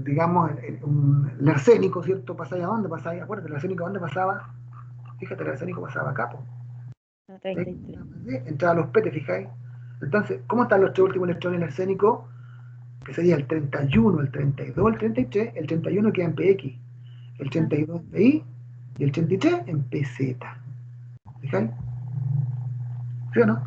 [SPEAKER 1] digamos, el arsénico, ¿cierto? ¿Pasáis a dónde? Pasáis, acuérdate, el arsénico, ¿a dónde pasaba? Fíjate, el arsénico pasaba acá, po.
[SPEAKER 2] A 33.
[SPEAKER 1] Entraba a los P, ¿te fijáis? Entonces, ¿cómo están los 3 últimos electrones en el arsénico? Que sería el 31, el 32, el 33, el 31 queda en PX, el 32 en PI y el 33 en PZ. ¿Fijáis? ¿Sí o no?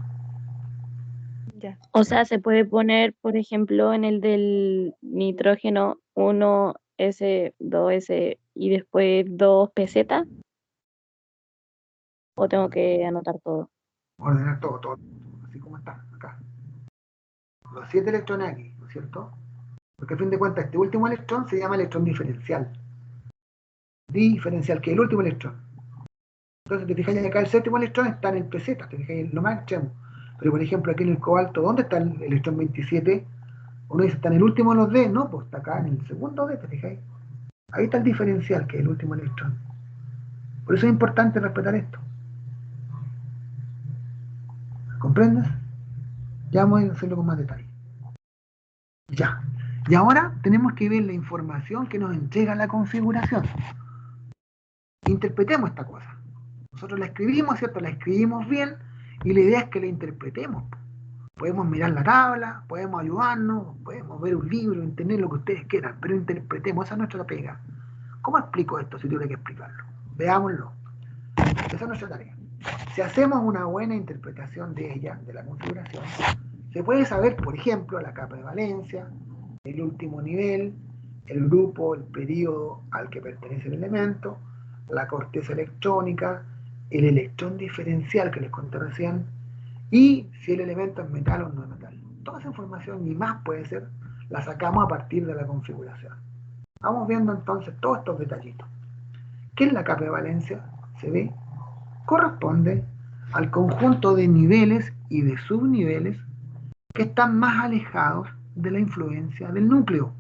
[SPEAKER 2] Ya.
[SPEAKER 4] O sea, se puede poner, por ejemplo, en el del nitrógeno 1S, 2S y después 2PZ, o tengo que anotar todo.
[SPEAKER 1] Ordenar todo, así como está, acá. Los 7 electrones aquí, ¿no es cierto? Porque a fin de cuentas, este último electrón se llama electrón diferencial. Diferencial, que es el último electrón. Entonces, te fijáis acá, el séptimo electrón está en el PZ, te fijáis, lo más extremo. Pero, por ejemplo, aquí en el cobalto, ¿dónde está el electrón 27? Uno dice, está en el último de los D, no, pues está acá en el segundo D, ¿te fijáis? Ahí está el diferencial, que es el último electrón. Por eso es importante respetar esto. ¿Comprendes? Ya vamos a hacerlo con más detalle. Ya. Y ahora tenemos que ver la información que nos entrega la configuración. Interpretemos esta cosa. Nosotros la escribimos, ¿cierto? La escribimos bien y la idea es que la interpretemos. Podemos mirar la tabla, podemos ayudarnos, podemos ver un libro, entender lo que ustedes quieran, pero interpretemos, esa es nuestra pega. ¿Cómo explico esto si tuviera que explicarlo? Veámoslo. Esa es nuestra tarea. Si hacemos una buena interpretación de ella, de la configuración, se puede saber, por ejemplo, la capa de valencia, el último nivel, el grupo, el periodo al que pertenece el elemento, la corteza electrónica, el electrón diferencial que les conté recién, y si el elemento es metal o no es metal. Toda esa información y más puede ser, la sacamos a partir de la configuración. Vamos viendo entonces todos estos detallitos. ¿Qué es la capa de valencia? Se ve, corresponde al conjunto de niveles y de subniveles que están más alejados de la influencia del núcleo,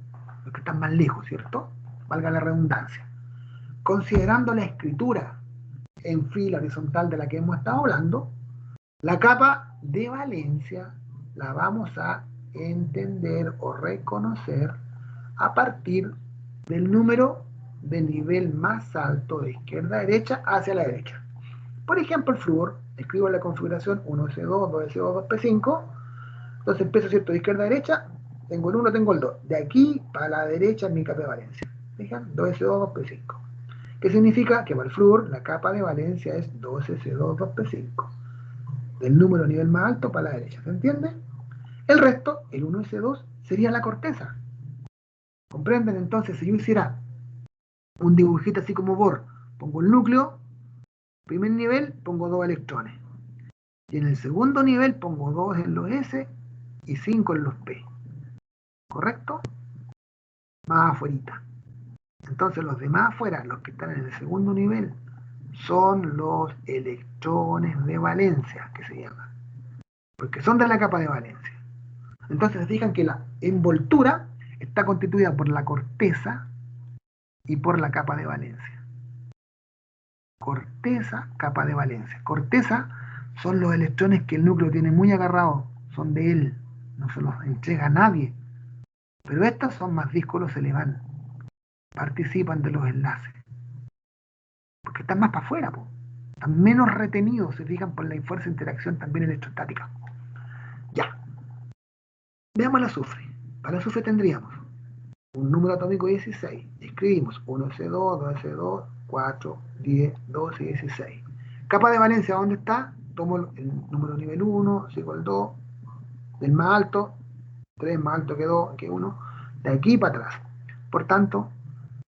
[SPEAKER 1] los que están más lejos, ¿cierto? Valga la redundancia. Considerando la escritura en fila horizontal de la que hemos estado hablando, la capa de valencia la vamos a entender o reconocer a partir del número de nivel más alto de izquierda a derecha hacia la derecha. Por ejemplo, el flúor, escribo en la configuración 1S2, 2S2, 2P5, entonces empiezo, ¿cierto?, de izquierda a derecha, tengo el 1, tengo el 2. De aquí para la derecha es mi capa de valencia. ¿Fijan? 2S2, 2P5. ¿Qué significa? Que para el flúor la capa de valencia es 2S2, 2P5. Del número a nivel más alto para la derecha, ¿se entiende? El resto, el 1S2, sería la corteza. ¿Comprenden? Entonces, si yo hiciera un dibujito así como Bohr, pongo el núcleo, primer nivel, pongo 2 electrones. Y en el segundo nivel pongo 2 en los S y 5 en los P. ¿Correcto? Más afuerita. Entonces los demás afuera, los que están en el segundo nivel, son los electrones de valencia, que se llaman. Porque son de la capa de valencia. Entonces se fijan que la envoltura está constituida por la corteza y por la capa de valencia. Corteza, capa de valencia. Corteza son los electrones que el núcleo tiene muy agarrados, son de él, no se los entrega a nadie. Pero estos son más díscolos, se le van, participan de los enlaces. Porque están más para afuera, po. Están menos retenidos, se fijan, por la fuerza de interacción también electrostática. Ya. Veamos el azufre. Para el azufre tendríamos un número atómico 16. Escribimos 1S2, 2S2, 4, 10, 12 y 16. Capa de valencia, ¿dónde está? Tomo el número nivel 1, sigo el 2, del más alto, 3 más alto que 2, que 1, de aquí para atrás. Por tanto,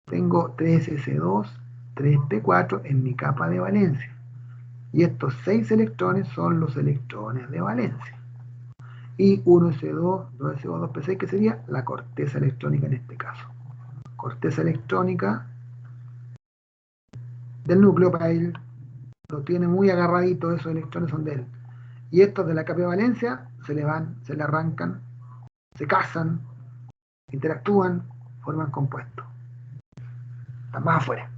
[SPEAKER 1] tengo 3S2, 3P4 en mi capa de valencia. Y estos 6 electrones son los electrones de valencia. Y 1S2, 2S2, 2P6, que sería la corteza electrónica en este caso. Corteza electrónica del núcleo, para él lo tiene muy agarradito, esos electrones son de él. Y estos de la capa de valencia se le van, se le arrancan, se casan, interactúan, forman compuestos. Están más afuera.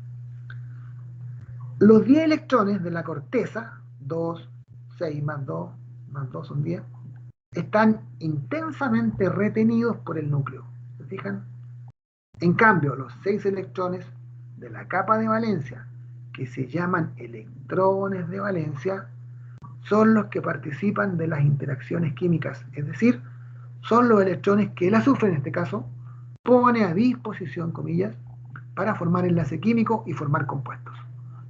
[SPEAKER 1] Los 10 electrones de la corteza, 2, 6 más 2 son 10, están intensamente retenidos por el núcleo. ¿Se fijan? En cambio, los 6 electrones de la capa de valencia, que se llaman electrones de valencia, son los que participan de las interacciones químicas, es decir, son los electrones que el azufre, en este caso, pone a disposición, comillas, para formar enlace químico y formar compuestos.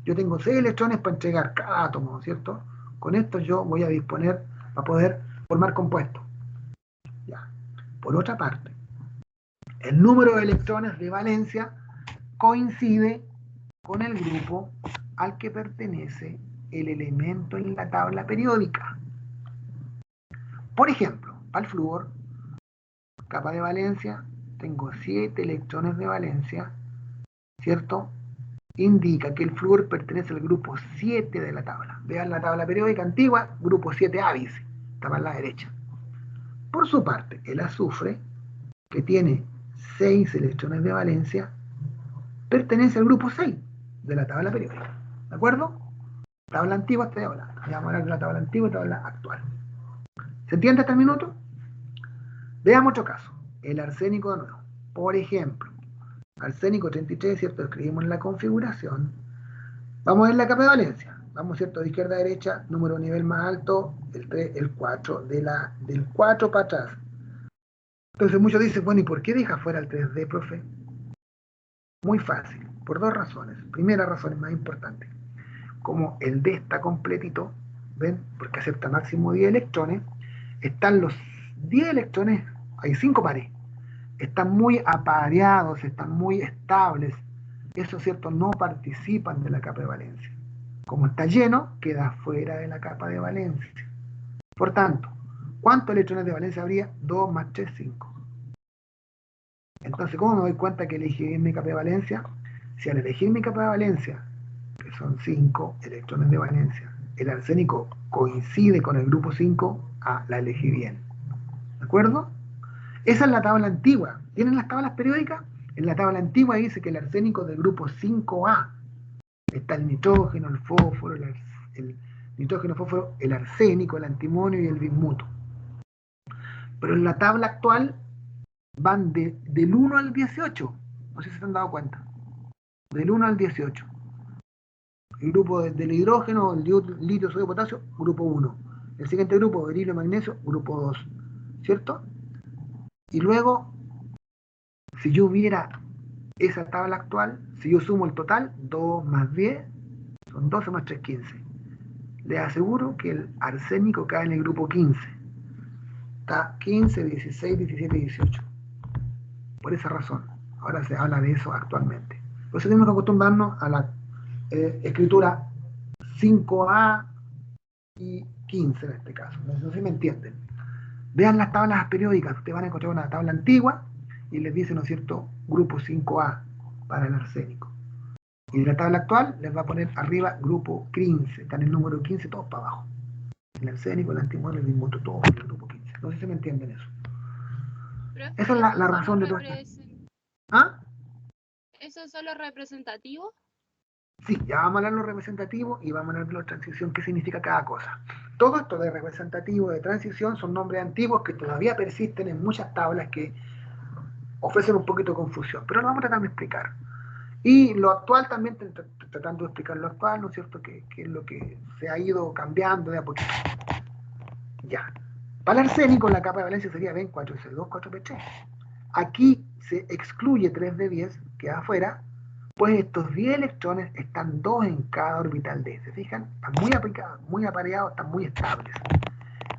[SPEAKER 1] Yo tengo 6 electrones para entregar cada átomo, ¿no es cierto? Con esto yo voy a disponer para poder formar compuestos. Ya. Por otra parte, el número de electrones de valencia coincide con el grupo al que pertenece el elemento en la tabla periódica. Por ejemplo, para el flúor, capa de valencia, tengo 7 electrones de valencia, ¿cierto? Indica que el flúor pertenece al grupo 7 de la tabla. Vean la tabla periódica antigua, grupo 7 Avis, está a la derecha. Por su parte, el azufre, que tiene 6 electrones de valencia, pertenece al grupo 6 de la tabla periódica. ¿De acuerdo? Tabla antigua estoy hablando. Vamos a hablar de la tabla antigua y tabla actual. ¿Se entiende hasta el minuto? Veamos otro caso. El arsénico de nuevo. Por ejemplo, arsénico 33, ¿cierto? Escribimos en la configuración. Vamos a ver la capa de valencia. Vamos, ¿cierto? De izquierda a derecha, número nivel más alto, el 3, el 4, del 4 para atrás. Entonces muchos dicen, bueno, ¿y por qué deja fuera el 3D, profe? Muy fácil, por 2 razones. Primera razón es más importante. Como el D está completito, ¿ven? Porque acepta máximo 10 electrones, están los 10 electrones, hay 5 pares, están muy apareados, están muy estables, esos, ¿cierto?, no participan de la capa de valencia. Como está lleno, queda fuera de la capa de valencia. Por tanto, ¿cuántos electrones de valencia habría? 2 más 3, 5. Entonces, ¿cómo me doy cuenta que elegí bien mi capa de valencia? Si al elegir mi capa de valencia, que son 5 electrones de valencia, el arsénico coincide con el grupo 5, la elegí bien. ¿De acuerdo? Esa es la tabla antigua. ¿Tienen las tablas periódicas? En la tabla antigua dice que el arsénico del grupo 5A está el nitrógeno, el fósforo, el nitrógeno, fósforo, el arsénico, el antimonio y el bismuto. Pero en la tabla actual van del 1 al 18. No sé si se han dado cuenta. Del 1 al 18. El grupo del hidrógeno, el litio, sodio, potasio, grupo 1. El siguiente grupo, berilio, magnesio, grupo 2. ¿Cierto? Y luego, si yo viera esa tabla actual, si yo sumo el total, 2 más 10, son 12 más 3, 15. Les aseguro que el arsénico cae en el grupo 15. Está 15, 16, 17 y 18. Por esa razón. Ahora se habla de eso actualmente. Por eso tenemos que acostumbrarnos a la escritura 5A y 15 en este caso. No sé si me entienden. Vean las tablas periódicas. Ustedes van a encontrar una tabla antigua y les dice, ¿no es cierto?, grupo 5A para el arsénico. Y en la tabla actual les va a poner arriba grupo 15. Están el número 15 todos para abajo. El arsénico, el antimonio, el bismuto, todos en el grupo 15. No sé si me entienden eso.
[SPEAKER 5] Pero
[SPEAKER 1] Esa es la razón de todo esto. ¿Ah?
[SPEAKER 5] ¿Eso es solo representativo?
[SPEAKER 1] Sí, ya vamos a hablar de lo representativo y vamos a hablar de la transición, qué significa cada cosa. Todo esto de representativo, de transición, son nombres antiguos que todavía persisten en muchas tablas que ofrecen un poquito de confusión, pero lo vamos a tratar de explicar. Y lo actual también, tratando de explicar lo actual, ¿no es cierto?, que es lo que se ha ido cambiando de a poquito. Ya. Para el arsénico, la capa de valencia sería ven 4S2, 4P3. Aquí se excluye 3D10, queda afuera, pues estos 10 electrones están 2 en cada orbital D. ¿Se fijan? Están muy aplicados, muy apareados, están muy estables.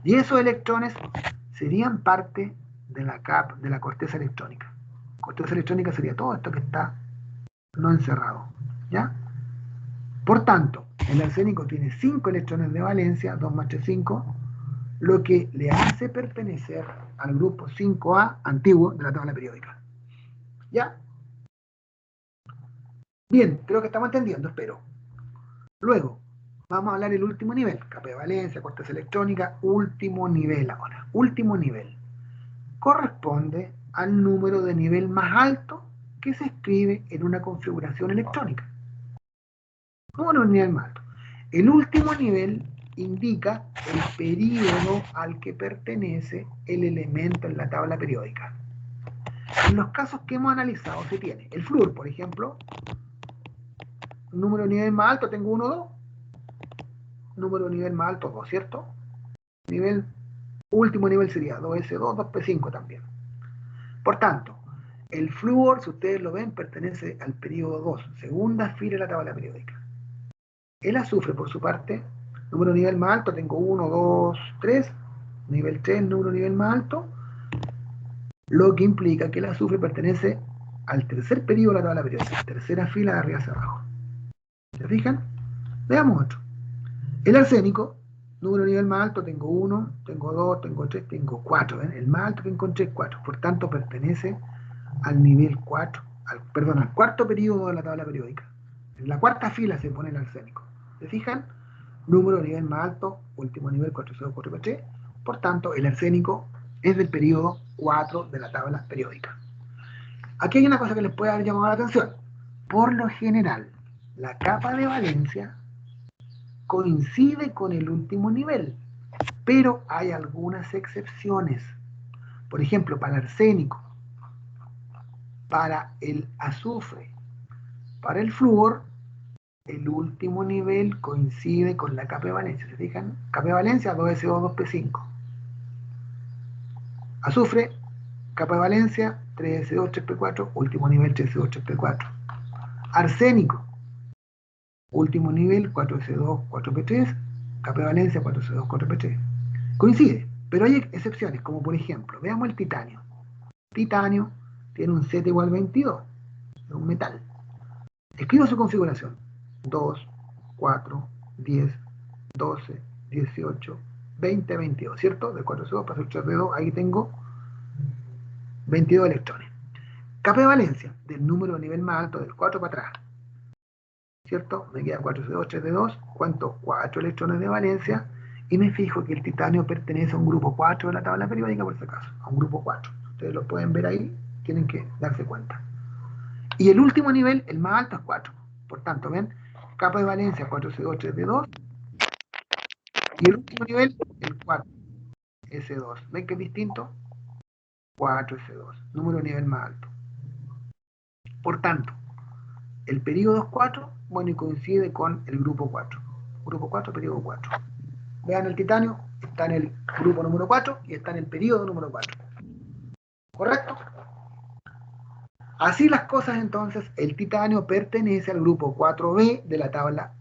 [SPEAKER 1] Y esos electrones serían parte de la capa, de la corteza electrónica. Corteza electrónica sería todo esto que está no encerrado. ¿Ya? Por tanto, el arsénico tiene 5 electrones de valencia, 2 más 3, 5, lo que le hace pertenecer al grupo 5A antiguo de la tabla periódica. ¿Ya? Bien, creo que estamos entendiendo, espero. Luego, vamos a hablar del último nivel. Capa de valencia, corteza electrónica, último nivel ahora. Último nivel. Corresponde al número de nivel más alto que se escribe en una configuración electrónica. Número de nivel más alto. El último nivel indica el período al que pertenece el elemento en la tabla periódica. En los casos que hemos analizado se tiene el flúor, por ejemplo, número de nivel más alto, tengo 1, 2, número de nivel más alto 2, ¿cierto? Último nivel sería 2S2, 2P5 también. Por tanto, el flúor, si ustedes lo ven, pertenece al periodo 2, segunda fila de la tabla periódica. El azufre, por su parte, número de nivel más alto, tengo 1, 2, 3, nivel 3, número de nivel más alto, lo que implica que el azufre pertenece al tercer periodo de la tabla periódica, tercera fila de arriba hacia abajo. ¿Se fijan? Veamos otro. El arsénico, número de nivel más alto, tengo 1, tengo 2, tengo 3, tengo 4. ¿ven? El más alto que encontré es 4. Por tanto, pertenece al nivel 4, al cuarto periodo de la tabla periódica. En la cuarta fila se pone el arsénico. ¿Se fijan? Número de nivel más alto, último nivel 4, 4P3. Por tanto, el arsénico es del periodo 4 de la tabla periódica. Aquí hay una cosa que les puede haber llamado la atención. Por lo general, la capa de valencia coincide con el último nivel, pero hay algunas excepciones. Por ejemplo, para el arsénico, para el azufre, para el flúor, el último nivel coincide con la capa de valencia. ¿Se fijan? Capa de valencia 2SO, 2P5. Azufre, capa de valencia 3S2, 3P4, último nivel 3S2, 3P4. Arsénico, último nivel 4S2, 4P3, capa de valencia 4S2, 4P3. Coincide, pero hay excepciones, como por ejemplo, veamos el titanio. Titanio tiene un Z igual 22, es un metal. Escribo su configuración: 2, 4, 10, 12, 18, 20, 22, ¿cierto? De 4 a 2 paso el 3 de 2, ahí tengo 22 electrones. Capa de valencia del número de nivel más alto del 4 para atrás. ¿Cierto? Me queda 4s2, 3d2, cuento 4 electrones de valencia y me fijo que el titanio pertenece a un grupo 4 de la tabla periódica, por si acaso, a un grupo 4. Ustedes lo pueden ver ahí, tienen que darse cuenta. Y el último nivel, el más alto, es 4. Por tanto, ¿ven? Capa de valencia 4s2, 3d2. Y el último nivel, el 4s2. ¿Ven que es distinto? 4s2, número de nivel más alto. Por tanto, el periodo es 4, bueno, y coincide con el grupo 4. Grupo 4, periodo 4. Vean el titanio, está en el grupo número 4 y está en el periodo número 4. ¿Correcto? Así las cosas, entonces, el titanio pertenece al grupo 4b de la tabla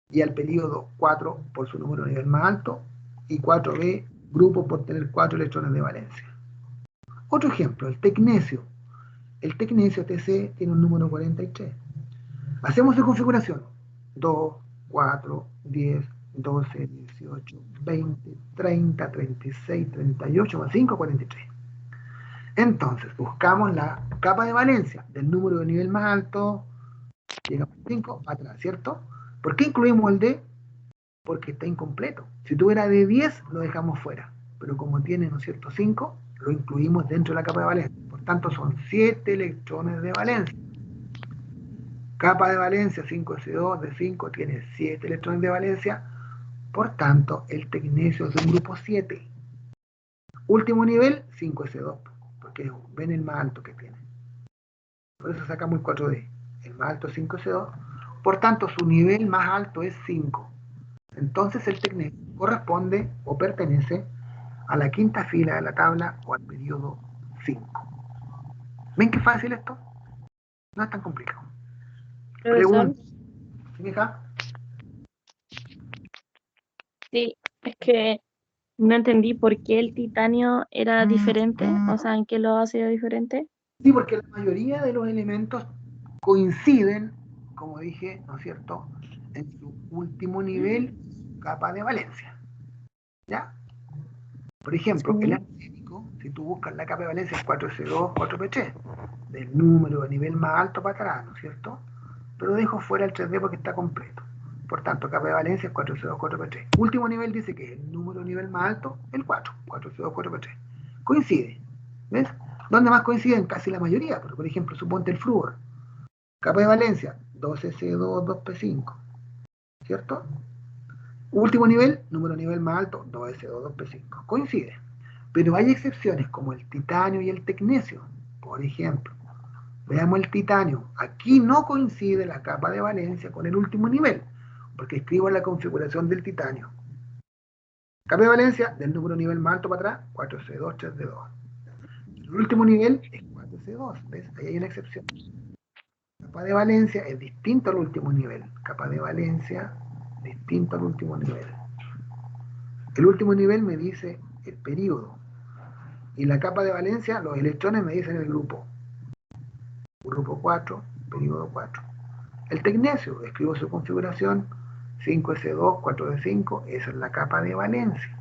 [SPEAKER 1] y al periodo 4 por su número de nivel más alto y 4b, grupo por tener 4 electrones de valencia. Otro ejemplo, el tecnecio. El tecnecio TC tiene un número 43. Hacemos su configuración. 2, 4, 10, 12, 18, 20, 30, 36, 38, más 5, 43. Entonces, buscamos la capa de valencia del número de nivel más alto, llegamos a 5, atrás, ¿cierto? ¿Por qué incluimos el D? Porque está incompleto. Si tuviera de 10, lo dejamos fuera. Pero como tiene, ¿no es cierto?, 5, lo incluimos dentro de la capa de valencia. Por tanto, son 7 electrones de valencia. Capa de valencia 5s2 de 5 tiene 7 electrones de valencia. Por tanto, el tecnecio es de un grupo 7. Último nivel, 5s2. Porque ven el más alto que tiene. Por eso sacamos el 4D. El más alto es 5s2. Por tanto, su nivel más alto es 5. Entonces el tecnecio corresponde o pertenece a la quinta fila de la tabla o al periodo 5. ¿Ven qué fácil esto? No es tan complicado.
[SPEAKER 4] Profesor,
[SPEAKER 1] Pregunta. ¿Sí, mija?
[SPEAKER 4] sí, es que no entendí por qué el titanio era diferente, o sea, en qué lo hacía diferente.
[SPEAKER 1] Sí, porque la mayoría de los elementos coinciden, como dije, ¿no es cierto?, en su último nivel, capa de valencia. ¿Ya? Por ejemplo, el
[SPEAKER 4] Sí.
[SPEAKER 1] arsénico, si tú buscas la capa de valencia, es 4s2, 4p3, del número de nivel más alto para atrás, ¿no es cierto? Pero dejo fuera el 3D porque está completo. Por tanto, capa de valencia es 4s2, 4p3. Último nivel dice que el número de nivel más alto, el 4, 4s2, 4p3. Coincide, ¿ves? ¿Dónde más coinciden? Casi la mayoría, pero por ejemplo, suponte el flúor. Capa de valencia, 2s2, 2p5, ¿cierto? Último nivel, número de nivel más alto, 2s2, 2p5. Coincide. Pero hay excepciones como el titanio y el tecnecio. Por ejemplo, veamos el titanio. Aquí no coincide la capa de valencia con el último nivel, porque escribo la configuración del titanio. Capa de valencia del número de nivel más alto para atrás, 4s2, 3d2. El último nivel es 4s2, ¿ves? Ahí hay una excepción. Capa de valencia es distinto al último nivel. Capa de valencia distinto al último nivel. El último nivel me dice el periodo. Y la capa de valencia, los electrones me dicen el grupo. Grupo 4, periodo 4. El tecnecio, escribo su configuración, 5s2, 4d5, esa es la capa de valencia.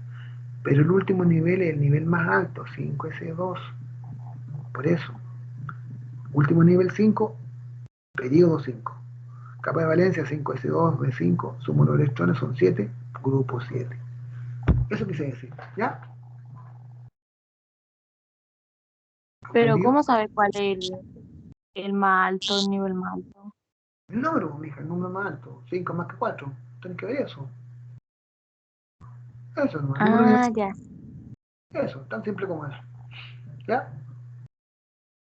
[SPEAKER 1] Pero el último nivel es el nivel más alto, 5s2. Por eso, último nivel 5, periodo 5. Capa de valencia 5s2, d5, su número de electrones son 7, grupo 7. Eso quise decir, ¿ya?
[SPEAKER 4] Pero
[SPEAKER 1] ¿Entendido?
[SPEAKER 4] ¿cómo sabe cuál es el más alto, el nivel más alto?
[SPEAKER 1] El número, mija, el número más alto, 5 más que 4. Tienes que ver eso. Eso no, el número
[SPEAKER 4] Ah, ya.
[SPEAKER 1] eso, tan simple como eso. ¿Ya?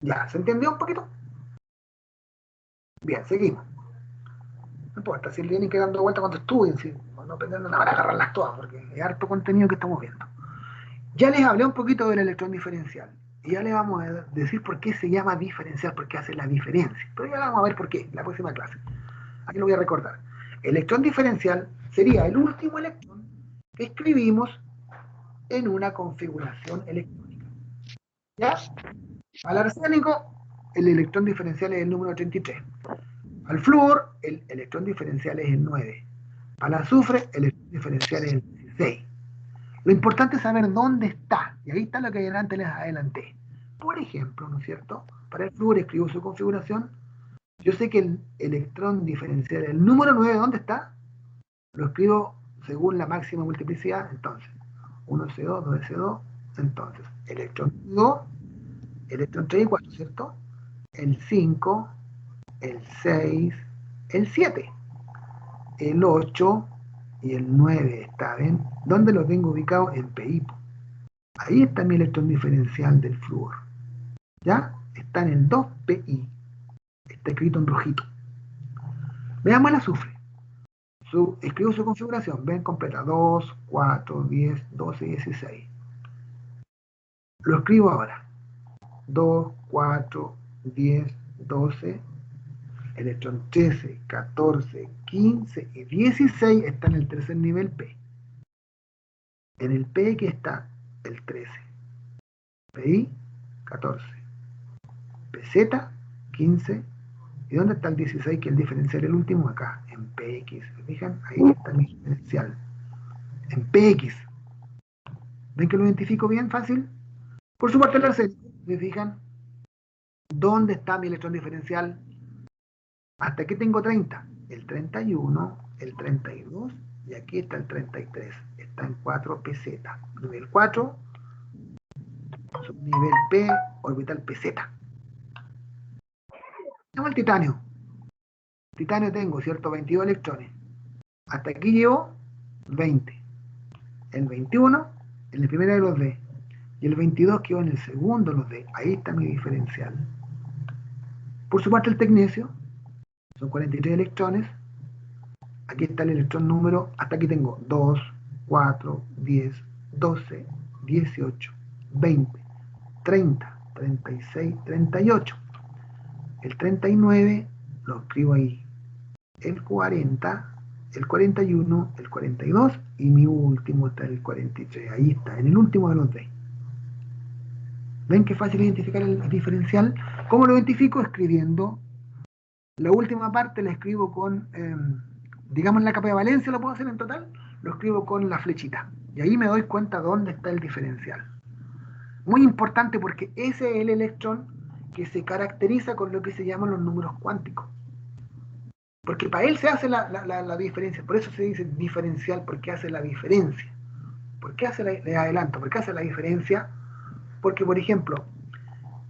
[SPEAKER 1] Ya, ¿se entendió un poquito? Bien, seguimos. No importa, si tienen que ir dando vuelta cuando estudien, si no pretenden ahora agarrarlas todas, porque es harto contenido que estamos viendo. Ya les hablé un poquito del electrón diferencial. Y ya les vamos a decir por qué se llama diferencial, por qué hace la diferencia. Pero ya vamos a ver por qué en la próxima clase. Aquí lo voy a recordar. Electrón diferencial sería el último electrón que escribimos en una configuración electrónica. ¿Ya? Al arsénico, el electrón diferencial es el número 33. Al flúor, el electrón diferencial es el 9. Al azufre, el electrón diferencial es el 16. Lo importante es saber dónde está. Y ahí está lo que adelante les adelanté. Por ejemplo, ¿no es cierto? para el flúor, escribo su configuración. Yo sé que el electrón diferencial, el número 9, ¿dónde está? Lo escribo según la máxima multiplicidad, entonces, 1s2, 2s2, entonces, electrón 2, electrón 3 y 4, ¿cierto? El 5, el 6, el 7, el 8 y el 9 está, ¿ven? ¿Dónde lo tengo ubicado? En PI. Ahí está mi electrón diferencial del flúor. ¿Ya? Está en el 2PI. Está escrito en rojito. Veamos el azufre. Escribo su configuración. Ven completa. 2, 4, 10, 12, 16. Lo escribo ahora. 2, 4, 10, 12. Electrón 13, 14, 15 y 16 está en el tercer nivel P. En el PX está el 13. PI, 14. PZ, 15. ¿Y dónde está el 16, que es el diferencial, el último? Acá, en PX. ¿Se fijan? Ahí está mi diferencial. En PX. ¿Ven que lo identifico bien? Fácil. Por su parte, el arsénico. ¿Se fijan? ¿Dónde está mi electrón diferencial? Hasta aquí tengo 30. El 31, el 32, y aquí está el 33. Está en 4 PZ. Nivel 4, subnivel P, orbital PZ. Tengo el titanio. Titanio tengo, ¿cierto? 22 electrones. Hasta aquí llevo 20. El 21 en el primero de los D. Y el 22 quedó en el segundo de los D. Ahí está mi diferencial. Por su parte el tecnecio. Son 43 electrones. Aquí está el electrón número. Hasta aquí tengo 2, 4, 10, 12, 18, 20, 30, 36, 38. El 39 lo escribo ahí. El 40, el 41, el 42 y mi último está en el 43. Ahí está, en el último de los D. ¿Ven qué fácil identificar el diferencial? ¿Cómo lo identifico? Escribiendo. La última parte la escribo con, digamos, la capa de valencia lo puedo hacer en total, lo escribo con la flechita. Y ahí me doy cuenta dónde está el diferencial. Muy importante porque ese es el electrón que se caracteriza con lo que se llaman los números cuánticos. Porque para él se hace la diferencia. Por eso se dice diferencial, porque hace la diferencia. ¿Por qué hace le adelanto? ¿Por qué hace la diferencia? Porque, por ejemplo,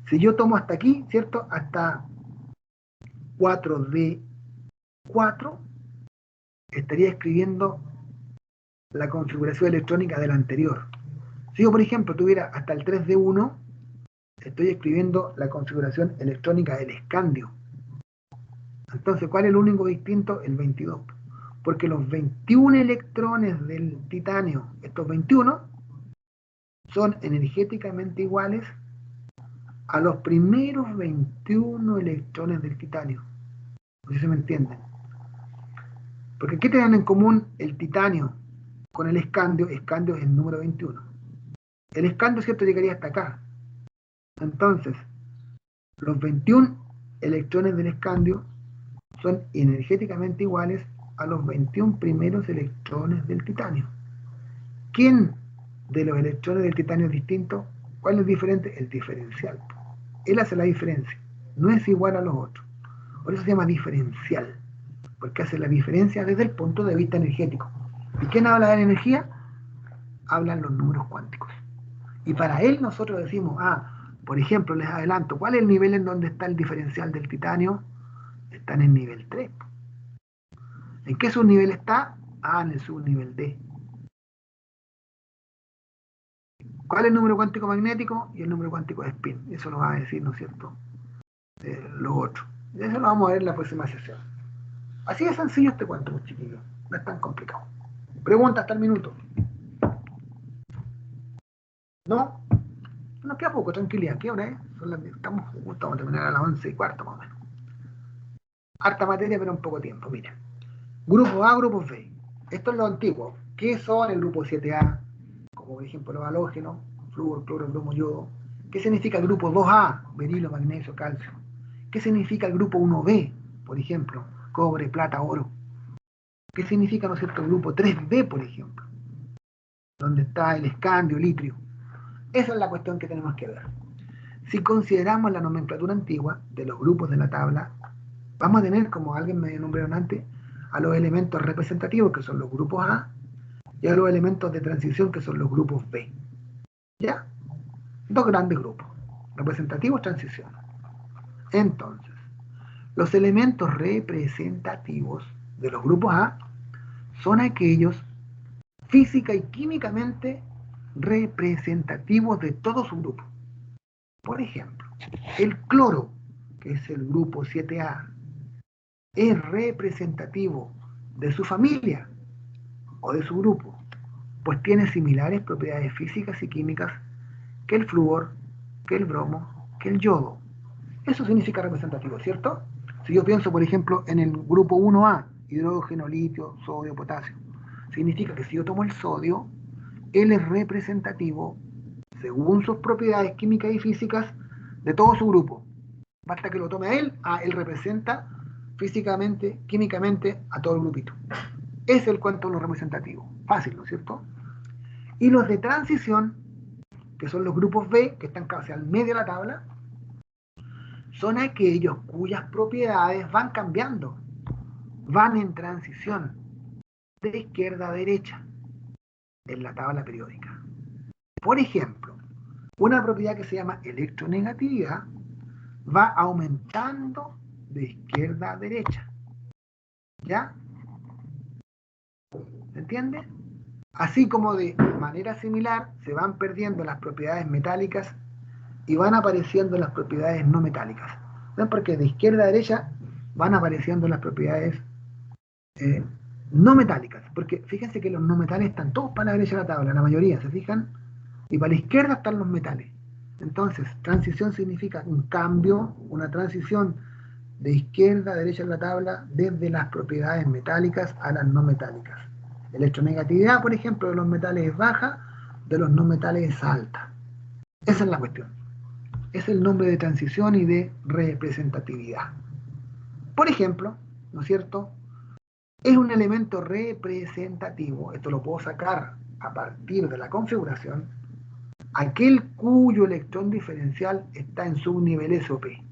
[SPEAKER 1] si yo tomo hasta aquí, ¿cierto? Hasta 4D4, estaría escribiendo la configuración electrónica del anterior. Si yo, por ejemplo, tuviera hasta el 3D1, estoy escribiendo la configuración electrónica del escandio. Entonces, ¿cuál es el único distinto? El 22. Porque los 21 electrones del titanio, estos 21, son energéticamente iguales a los primeros 21 electrones del titanio. No sé si se me entienden. Porque ¿qué tienen en común el titanio con el escandio? Escandio es el número 21. El escandio, ¿cierto?, llegaría hasta acá. Entonces, los 21 electrones del escandio son energéticamente iguales a los 21 primeros electrones del titanio. ¿Quién de los electrones del titanio es distinto? ¿Cuál es diferente? El diferencial. Él hace la diferencia. No es igual a los otros. Por eso se llama diferencial. Porque hace la diferencia desde el punto de vista energético. ¿Y quién habla de la energía? Hablan los números cuánticos. Y para él nosotros decimos, por ejemplo, les adelanto, ¿cuál es el nivel en donde está el diferencial del titanio? Está en el nivel 3. ¿En qué subnivel está? En el subnivel D. ¿Cuál es el número cuántico magnético? Y el número cuántico de spin. Eso lo va a decir, ¿no es cierto?, los otros. Y eso lo vamos a ver en la próxima sesión. Así de sencillo este cuento, pues, chiquillos. No es tan complicado. Pregunta hasta el minuto. ¿No? Nos queda poco, tranquilidad. ¿Qué hora es? Estamos a terminar a las 11:15 más o menos. Harta materia, pero en poco tiempo. Mira. Grupo A, grupo B. Esto es lo antiguo. ¿Qué son el grupo 7A? Como por ejemplo los halógenos, flúor, cloro, bromo, yodo. ¿Qué significa el grupo 2A? Berilo, magnesio, calcio. ¿Qué significa el grupo 1B? Por ejemplo, cobre, plata, oro. ¿Qué significa, no es cierto, el grupo 3B, por ejemplo? Donde está el escandio, el litrio. Esa es la cuestión que tenemos que ver. Si consideramos la nomenclatura antigua de los grupos de la tabla, vamos a tener, como alguien me nombró antes, a los elementos representativos, que son los grupos A, y a los elementos de transición, que son los grupos B. ¿Ya? Dos grandes grupos, representativos, transición. Entonces, los elementos representativos de los grupos A son aquellos física y químicamente representativos de todo su grupo. Por ejemplo, el cloro, que es el grupo 7A, es representativo de su familia o de su grupo, pues tiene similares propiedades físicas y químicas que el flúor, que el bromo, que el yodo. Eso significa representativo, ¿cierto? Si yo pienso, por ejemplo, en el grupo 1A, hidrógeno, litio, sodio, potasio, significa que si yo tomo el sodio, él es representativo, según sus propiedades químicas y físicas, de todo su grupo. Basta que lo tome a él representa físicamente, químicamente a todo el grupito. Es el cuento de los representativos. Fácil, ¿no es cierto? Y los de transición, que son los grupos B, que están casi al medio de la tabla, son aquellos cuyas propiedades van cambiando, van en transición de izquierda a derecha en la tabla periódica. Por ejemplo, una propiedad que se llama electronegatividad va aumentando de izquierda a derecha. ¿Ya? ¿Se entiende? Así como de manera similar se van perdiendo las propiedades metálicas y van apareciendo las propiedades no metálicas. ¿Ven? Porque de izquierda a derecha van apareciendo las propiedades no metálicas. Porque fíjense que los no metales están todos para la derecha de la tabla, la mayoría, ¿se fijan? Y para la izquierda están los metales. Entonces, transición significa un cambio, una transición de izquierda a derecha en la tabla desde las propiedades metálicas a las no metálicas. Electronegatividad, por ejemplo, de los metales es baja, de los no metales es alta. Esa es la cuestión. Es el nombre de transición y de representatividad. Por ejemplo, ¿no es cierto? Es un elemento representativo, esto lo puedo sacar a partir de la configuración, aquel cuyo electrón diferencial está en subnivel S o P.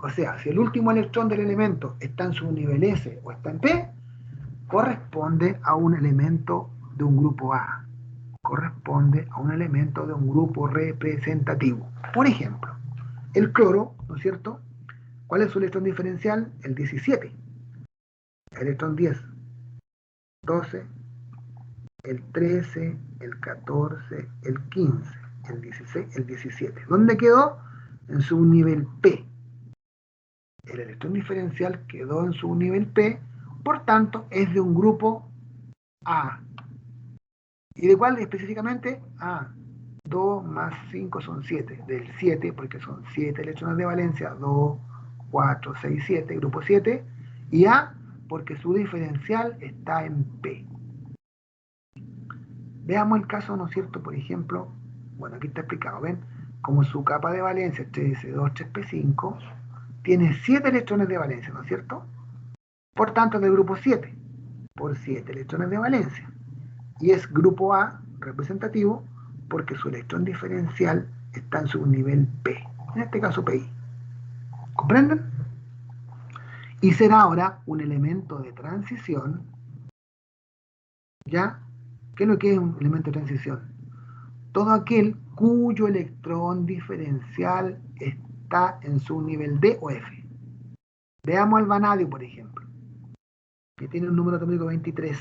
[SPEAKER 1] O sea, si el último electrón del elemento está en subnivel S o está en P, corresponde a un elemento de un grupo A. Corresponde a un elemento de un grupo representativo. Por ejemplo, el cloro, ¿no es cierto? ¿Cuál es su electrón diferencial? El 17. El electrón 10, 12, el 13, el 14, el 15, el 16, el 17. ¿Dónde quedó? En su nivel P. El electrón diferencial quedó en su nivel P, por tanto es de un grupo A. ¿Y de cuál específicamente? A. 2 más 5 son 7. Del 7, porque son 7 electrones de valencia. 2, 4, 6, 7, grupo 7. Y A, porque su diferencial está en P. Veamos el caso, ¿no es cierto? Por ejemplo, bueno, aquí está explicado, ¿ven? Como su capa de valencia es 3s2, 3p5, tiene 7 electrones de valencia, ¿no es cierto? Por tanto, es del grupo 7, por 7 electrones de valencia. Y es grupo A representativo porque su electrón diferencial está en su nivel P, en este caso PI. ¿Comprenden? Y será ahora un elemento de transición, ¿ya? ¿Qué es lo que es un elemento de transición? Todo aquel cuyo electrón diferencial está en su nivel D o F. Veamos al vanadio, por ejemplo, que tiene un número atómico 23.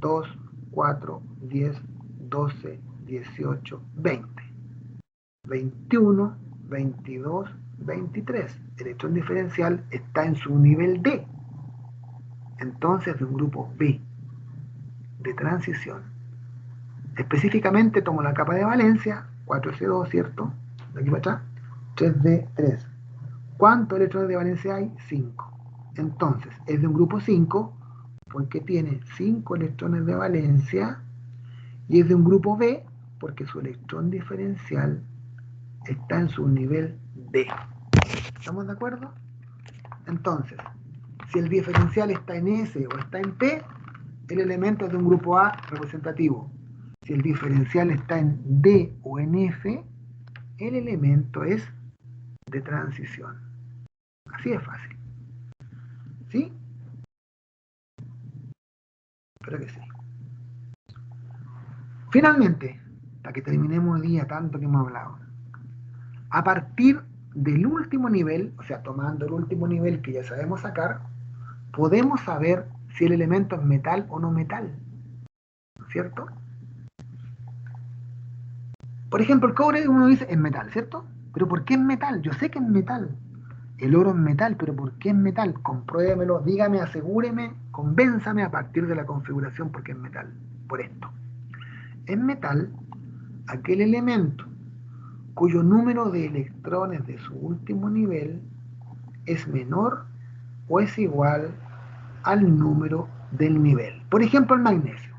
[SPEAKER 1] 2, 4, 10, 12, 18, 20. 21, 22, 23. El electrón diferencial está en su nivel D. Entonces, de un grupo B, de transición. Específicamente tomo la capa de valencia, 4s2, ¿cierto? De aquí para atrás, 3d3. ¿Cuántos electrones de valencia hay? 5. Entonces, es de un grupo 5, porque tiene 5 electrones de valencia, y es de un grupo B, porque su electrón diferencial está en su nivel D. ¿Estamos de acuerdo? Entonces, si el diferencial está en S o está en P, el elemento es de un grupo A representativo. Si el diferencial está en D o en F, el elemento es de transición. Así es fácil. ¿Sí? Espero que sí. Finalmente, para que terminemos el día tanto que hemos hablado, a partir del último nivel, o sea, tomando el último nivel que ya sabemos sacar, podemos saber si el elemento es metal o no metal, ¿no es cierto? Por ejemplo, el cobre uno dice es metal, ¿cierto? Pero ¿por qué es metal? Yo sé que es metal. El oro es metal, pero ¿por qué es metal? Compruébemelo, dígame, asegúreme, convénzame a partir de la configuración por qué es metal. Por esto. Es metal aquel elemento cuyo número de electrones de su último nivel es menor o es igual al número del nivel. Por ejemplo, el magnesio.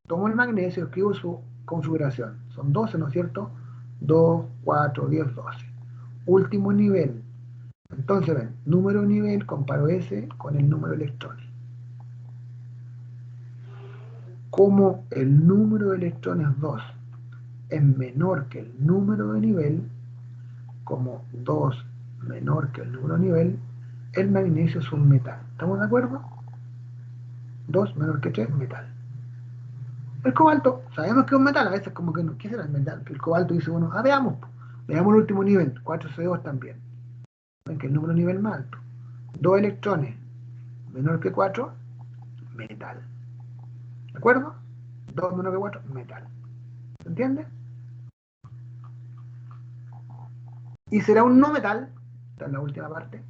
[SPEAKER 1] Tomo el magnesio, escribo su configuración. Son 12, ¿no es cierto? 2, 4, 10, 12. Último nivel. Entonces, ven, número de nivel, comparo ese con el número de electrones. Como el número de electrones 2 es menor que el número de nivel, como 2 menor que el número de nivel, el magnesio es un metal. ¿Estamos de acuerdo? 2 menor que 3, metal. El cobalto, sabemos que es un metal, a veces como que no, ¿qué será el metal? El cobalto dice, bueno, veamos el último nivel, 4C2 también. Ven que el número de nivel más alto. 2 electrones menor que 4, metal. ¿De acuerdo? 2 menor que 4, metal. ¿Se entiende? Y será un no metal, esta es la última parte,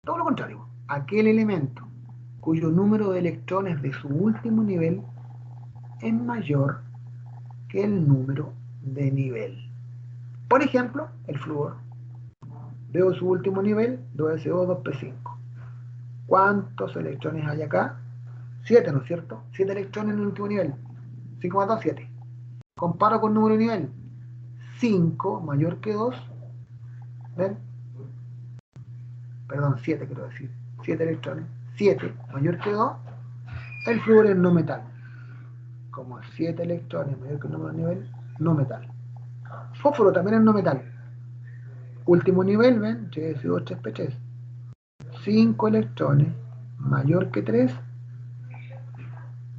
[SPEAKER 1] todo lo contrario, aquel elemento cuyo número de electrones de su último nivel es mayor que el número de nivel. Por ejemplo, el flúor. Veo su último nivel, 2SO, 2P5. ¿Cuántos electrones hay acá? 7, ¿no es cierto? 7 electrones en el último nivel. 5 más 2, 7. Comparo con número de nivel. 5 mayor que 2. ¿Ven? Perdón, 7 quiero decir. 7 electrones. 7 mayor que 2. El flúor es no metal. Como 7 electrones mayor que el número de nivel, no metal. Fósforo también es no metal. Último nivel, ¿ven? 3SO, 3P3. 5 electrones mayor que 3,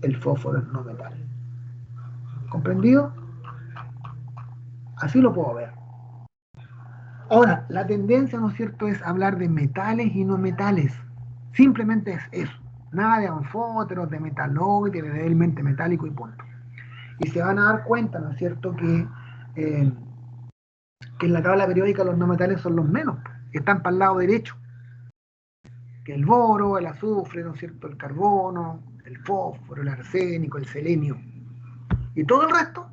[SPEAKER 1] el fósforo es no metal. ¿Comprendido? Así lo puedo ver. Ahora, la tendencia, ¿no es cierto?, es hablar de metales y no metales. Simplemente es eso. Nada de anfóteros, de metaloides, de débilmente metálico y punto. Y se van a dar cuenta, ¿no es cierto?, que en la tabla periódica los no metales son los menos, que están para el lado derecho. Que el boro, el azufre, ¿no es cierto?, el carbono, el fósforo, el arsénico, el selenio. Y todo el resto,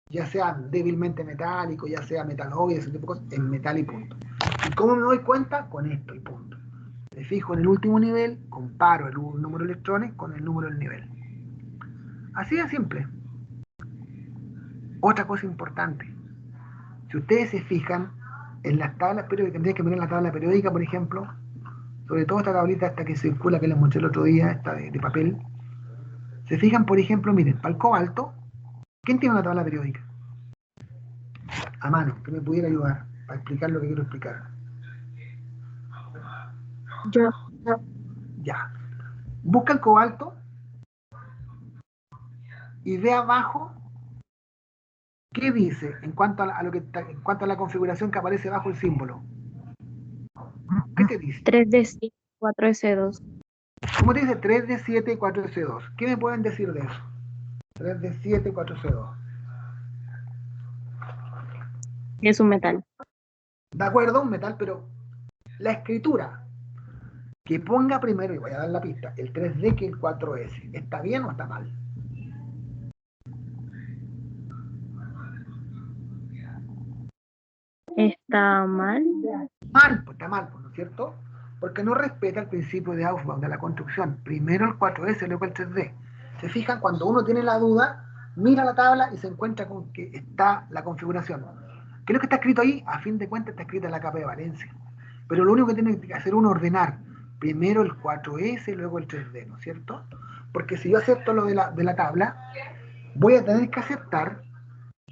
[SPEAKER 1] ya sea débilmente metálico, ya sea metaloide, ese tipo de cosas, es metal y punto. ¿Y cómo me doy cuenta? Con esto y punto. Me fijo en el último nivel, comparo el número de electrones con el número del nivel. Así de simple. Otra cosa importante. Si ustedes se fijan en las tablas periódicas, tendrían que mirar la tabla periódica, por ejemplo, sobre todo esta tablita esta que circula, que les mostré el otro día, esta de papel. Se fijan, por ejemplo, miren, para el cobalto, ¿quién tiene una tabla periódica? A mano, que me pudiera ayudar para explicar lo que quiero explicar.
[SPEAKER 4] Yo.
[SPEAKER 1] Ya. Busca el cobalto y ve abajo qué dice en cuanto a en cuanto a la configuración que aparece bajo el símbolo. ¿Qué te dice?
[SPEAKER 4] 3D7, 4S2.
[SPEAKER 1] ¿Cómo te dice 3D7 y 4S2? ¿Qué me pueden decir de eso? 3D7 y 4S2.
[SPEAKER 4] Es un metal.
[SPEAKER 1] De acuerdo, un metal, pero la escritura que ponga primero, y voy a dar la pista, el 3D que el 4S, ¿está bien o está mal?
[SPEAKER 4] ¿Está mal?
[SPEAKER 1] Mal, pues está mal, pues, ¿no es cierto? Porque no respeta el principio de Aufbau, de la construcción. Primero el 4S, luego el 3D. Se fijan, cuando uno tiene la duda, mira la tabla y se encuentra con que está la configuración. ¿Qué es lo que está escrito ahí? A fin de cuentas está escrita en la capa de valencia. Pero lo único que tiene que hacer uno es ordenar. Primero el 4S, luego el 3D, ¿no es cierto? Porque si yo acepto lo de la tabla, voy a tener que aceptar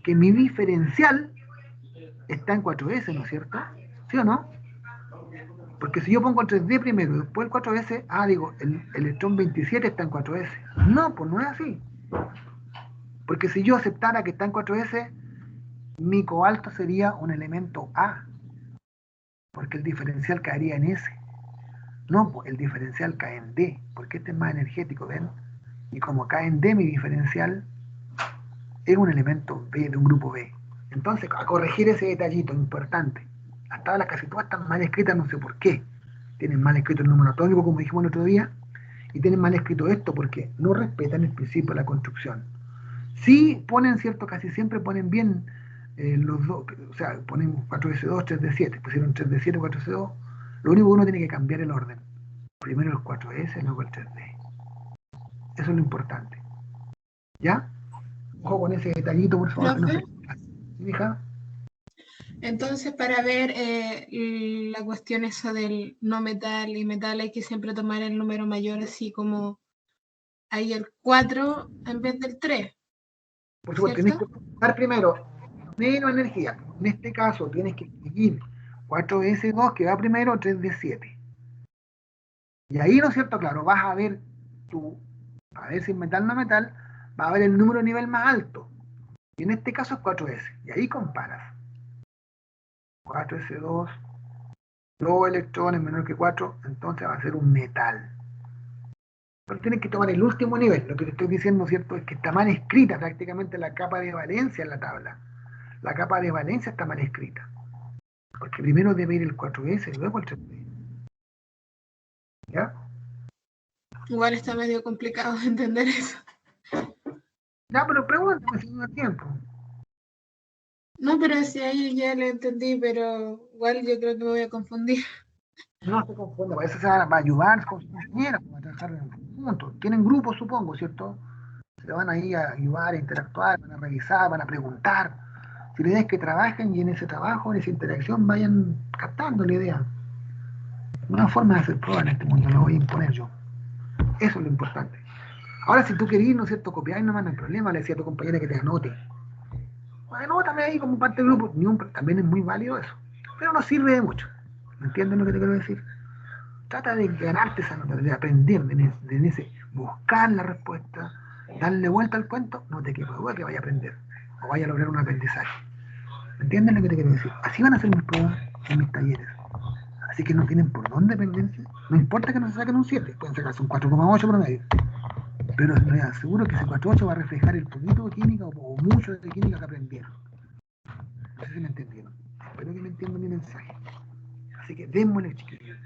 [SPEAKER 1] que mi diferencial está en 4S, ¿no es cierto? ¿Sí o no? Porque si yo pongo 3D primero y después el 4S, digo, el electrón 27 está en 4S. No, pues no es así. Porque si yo aceptara que está en 4S, mi cobalto sería un elemento A, porque el diferencial caería en S. No, pues el diferencial cae en D, porque este es más energético, ¿ven? Y como cae en D mi diferencial, es un elemento B de un grupo B. Entonces, a corregir ese detallito importante. Las tablas casi todas están mal escritas, no sé por qué. Tienen mal escrito el número atómico, como dijimos el otro día, y tienen mal escrito esto porque no respetan el principio de la construcción. Sí ponen, cierto, casi siempre ponen bien los dos, o sea, ponen 4S2, 3D7, pusieron 3D7, 4S2. Lo único que uno tiene que cambiar el orden. Primero el 4S, luego el 3D. Eso es lo importante. ¿Ya? Ojo con ese detallito, por favor, que no se...
[SPEAKER 6] Profe,
[SPEAKER 1] ¿Sí, hija?
[SPEAKER 6] entonces para ver la cuestión esa del no metal y metal hay que siempre tomar el número mayor, así como hay el 4 en vez del 3,
[SPEAKER 1] Por supuesto, tienes que
[SPEAKER 6] ¿cierto?
[SPEAKER 1] usar primero menos energía. En este caso, tienes que seguir 4S2 que va primero, 3D7. Y ahí, ¿no es cierto? Claro, vas a ver a ver si es metal o no metal, va a ver el número de nivel más alto. Y en este caso es 4S. Y ahí comparas. 4S2, 2 electrones menor que 4, entonces va a ser un metal. Pero tienes que tomar el último nivel. Lo que te estoy diciendo, ¿cierto? Es que está mal escrita prácticamente la capa de valencia en la tabla. La capa de valencia está mal escrita. Porque primero debe ir el 4S y luego el 3D. ¿Ya?
[SPEAKER 6] Igual está medio complicado de entender eso.
[SPEAKER 1] Ya, pero pregúntame si no da tiempo.
[SPEAKER 6] No, pero si ahí ya lo entendí, pero igual yo creo que me voy a confundir.
[SPEAKER 1] No se confunda, para eso se va a ayudar con sus compañeras, a trabajar juntos. Tienen grupos, supongo, ¿cierto? Se van ahí a ayudar, a interactuar, van a revisar, van a preguntar. Si la idea es que trabajen y en ese trabajo, en esa interacción, vayan captando la idea. Una forma de hacer pruebas en este mundo, lo voy a imponer yo. Eso es lo importante. Ahora, si tú querís, ¿no es cierto?, copiar, no hay problema, le decía a tu compañera que te anote. Anótame ahí como parte del grupo. También es muy válido eso. Pero no sirve de mucho. ¿Me entiendes lo que te quiero decir? Trata de ganarte esa nota, de aprender, de ese, buscar la respuesta, darle vuelta al cuento, no te quepa duda que vaya a aprender o vaya a lograr un aprendizaje. ¿Me entiendes lo que te quiero decir? Así van a ser mis pruebas en mis talleres. Así que no tienen por dónde dependencia. No importa que no se saquen un 7, pueden sacarse un 4,8 promedio. Pero les aseguro que ese 4,8 va a reflejar el poquito de química o mucho de química que aprendieron. No sé si me entendieron. Espero que me entiendan mi mensaje. Así que démosle, chiquillos.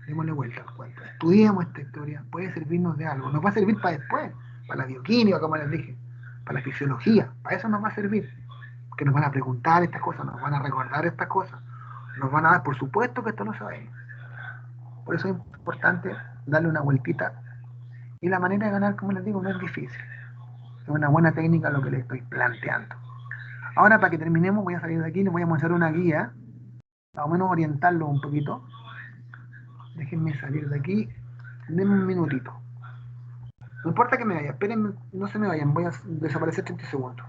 [SPEAKER 1] Démosle vuelta al cuento. Estudiamos esta historia, puede servirnos de algo. Nos va a servir para después, para la bioquímica, como les dije, para la fisiología. Para eso nos va a servir. Que nos van a preguntar estas cosas, nos van a recordar estas cosas. Nos van a dar, por supuesto que esto lo sabemos. Por eso es importante darle una vueltita. Y la manera de ganar, como les digo, no es difícil. Es una buena técnica lo que les estoy planteando. Ahora, para que terminemos, voy a salir de aquí y les voy a mostrar una guía, más o menos orientarlo un poquito. Déjenme salir de aquí. Denme un minutito. No importa que me vaya, espérenme, no se me vayan, voy a desaparecer 30 segundos.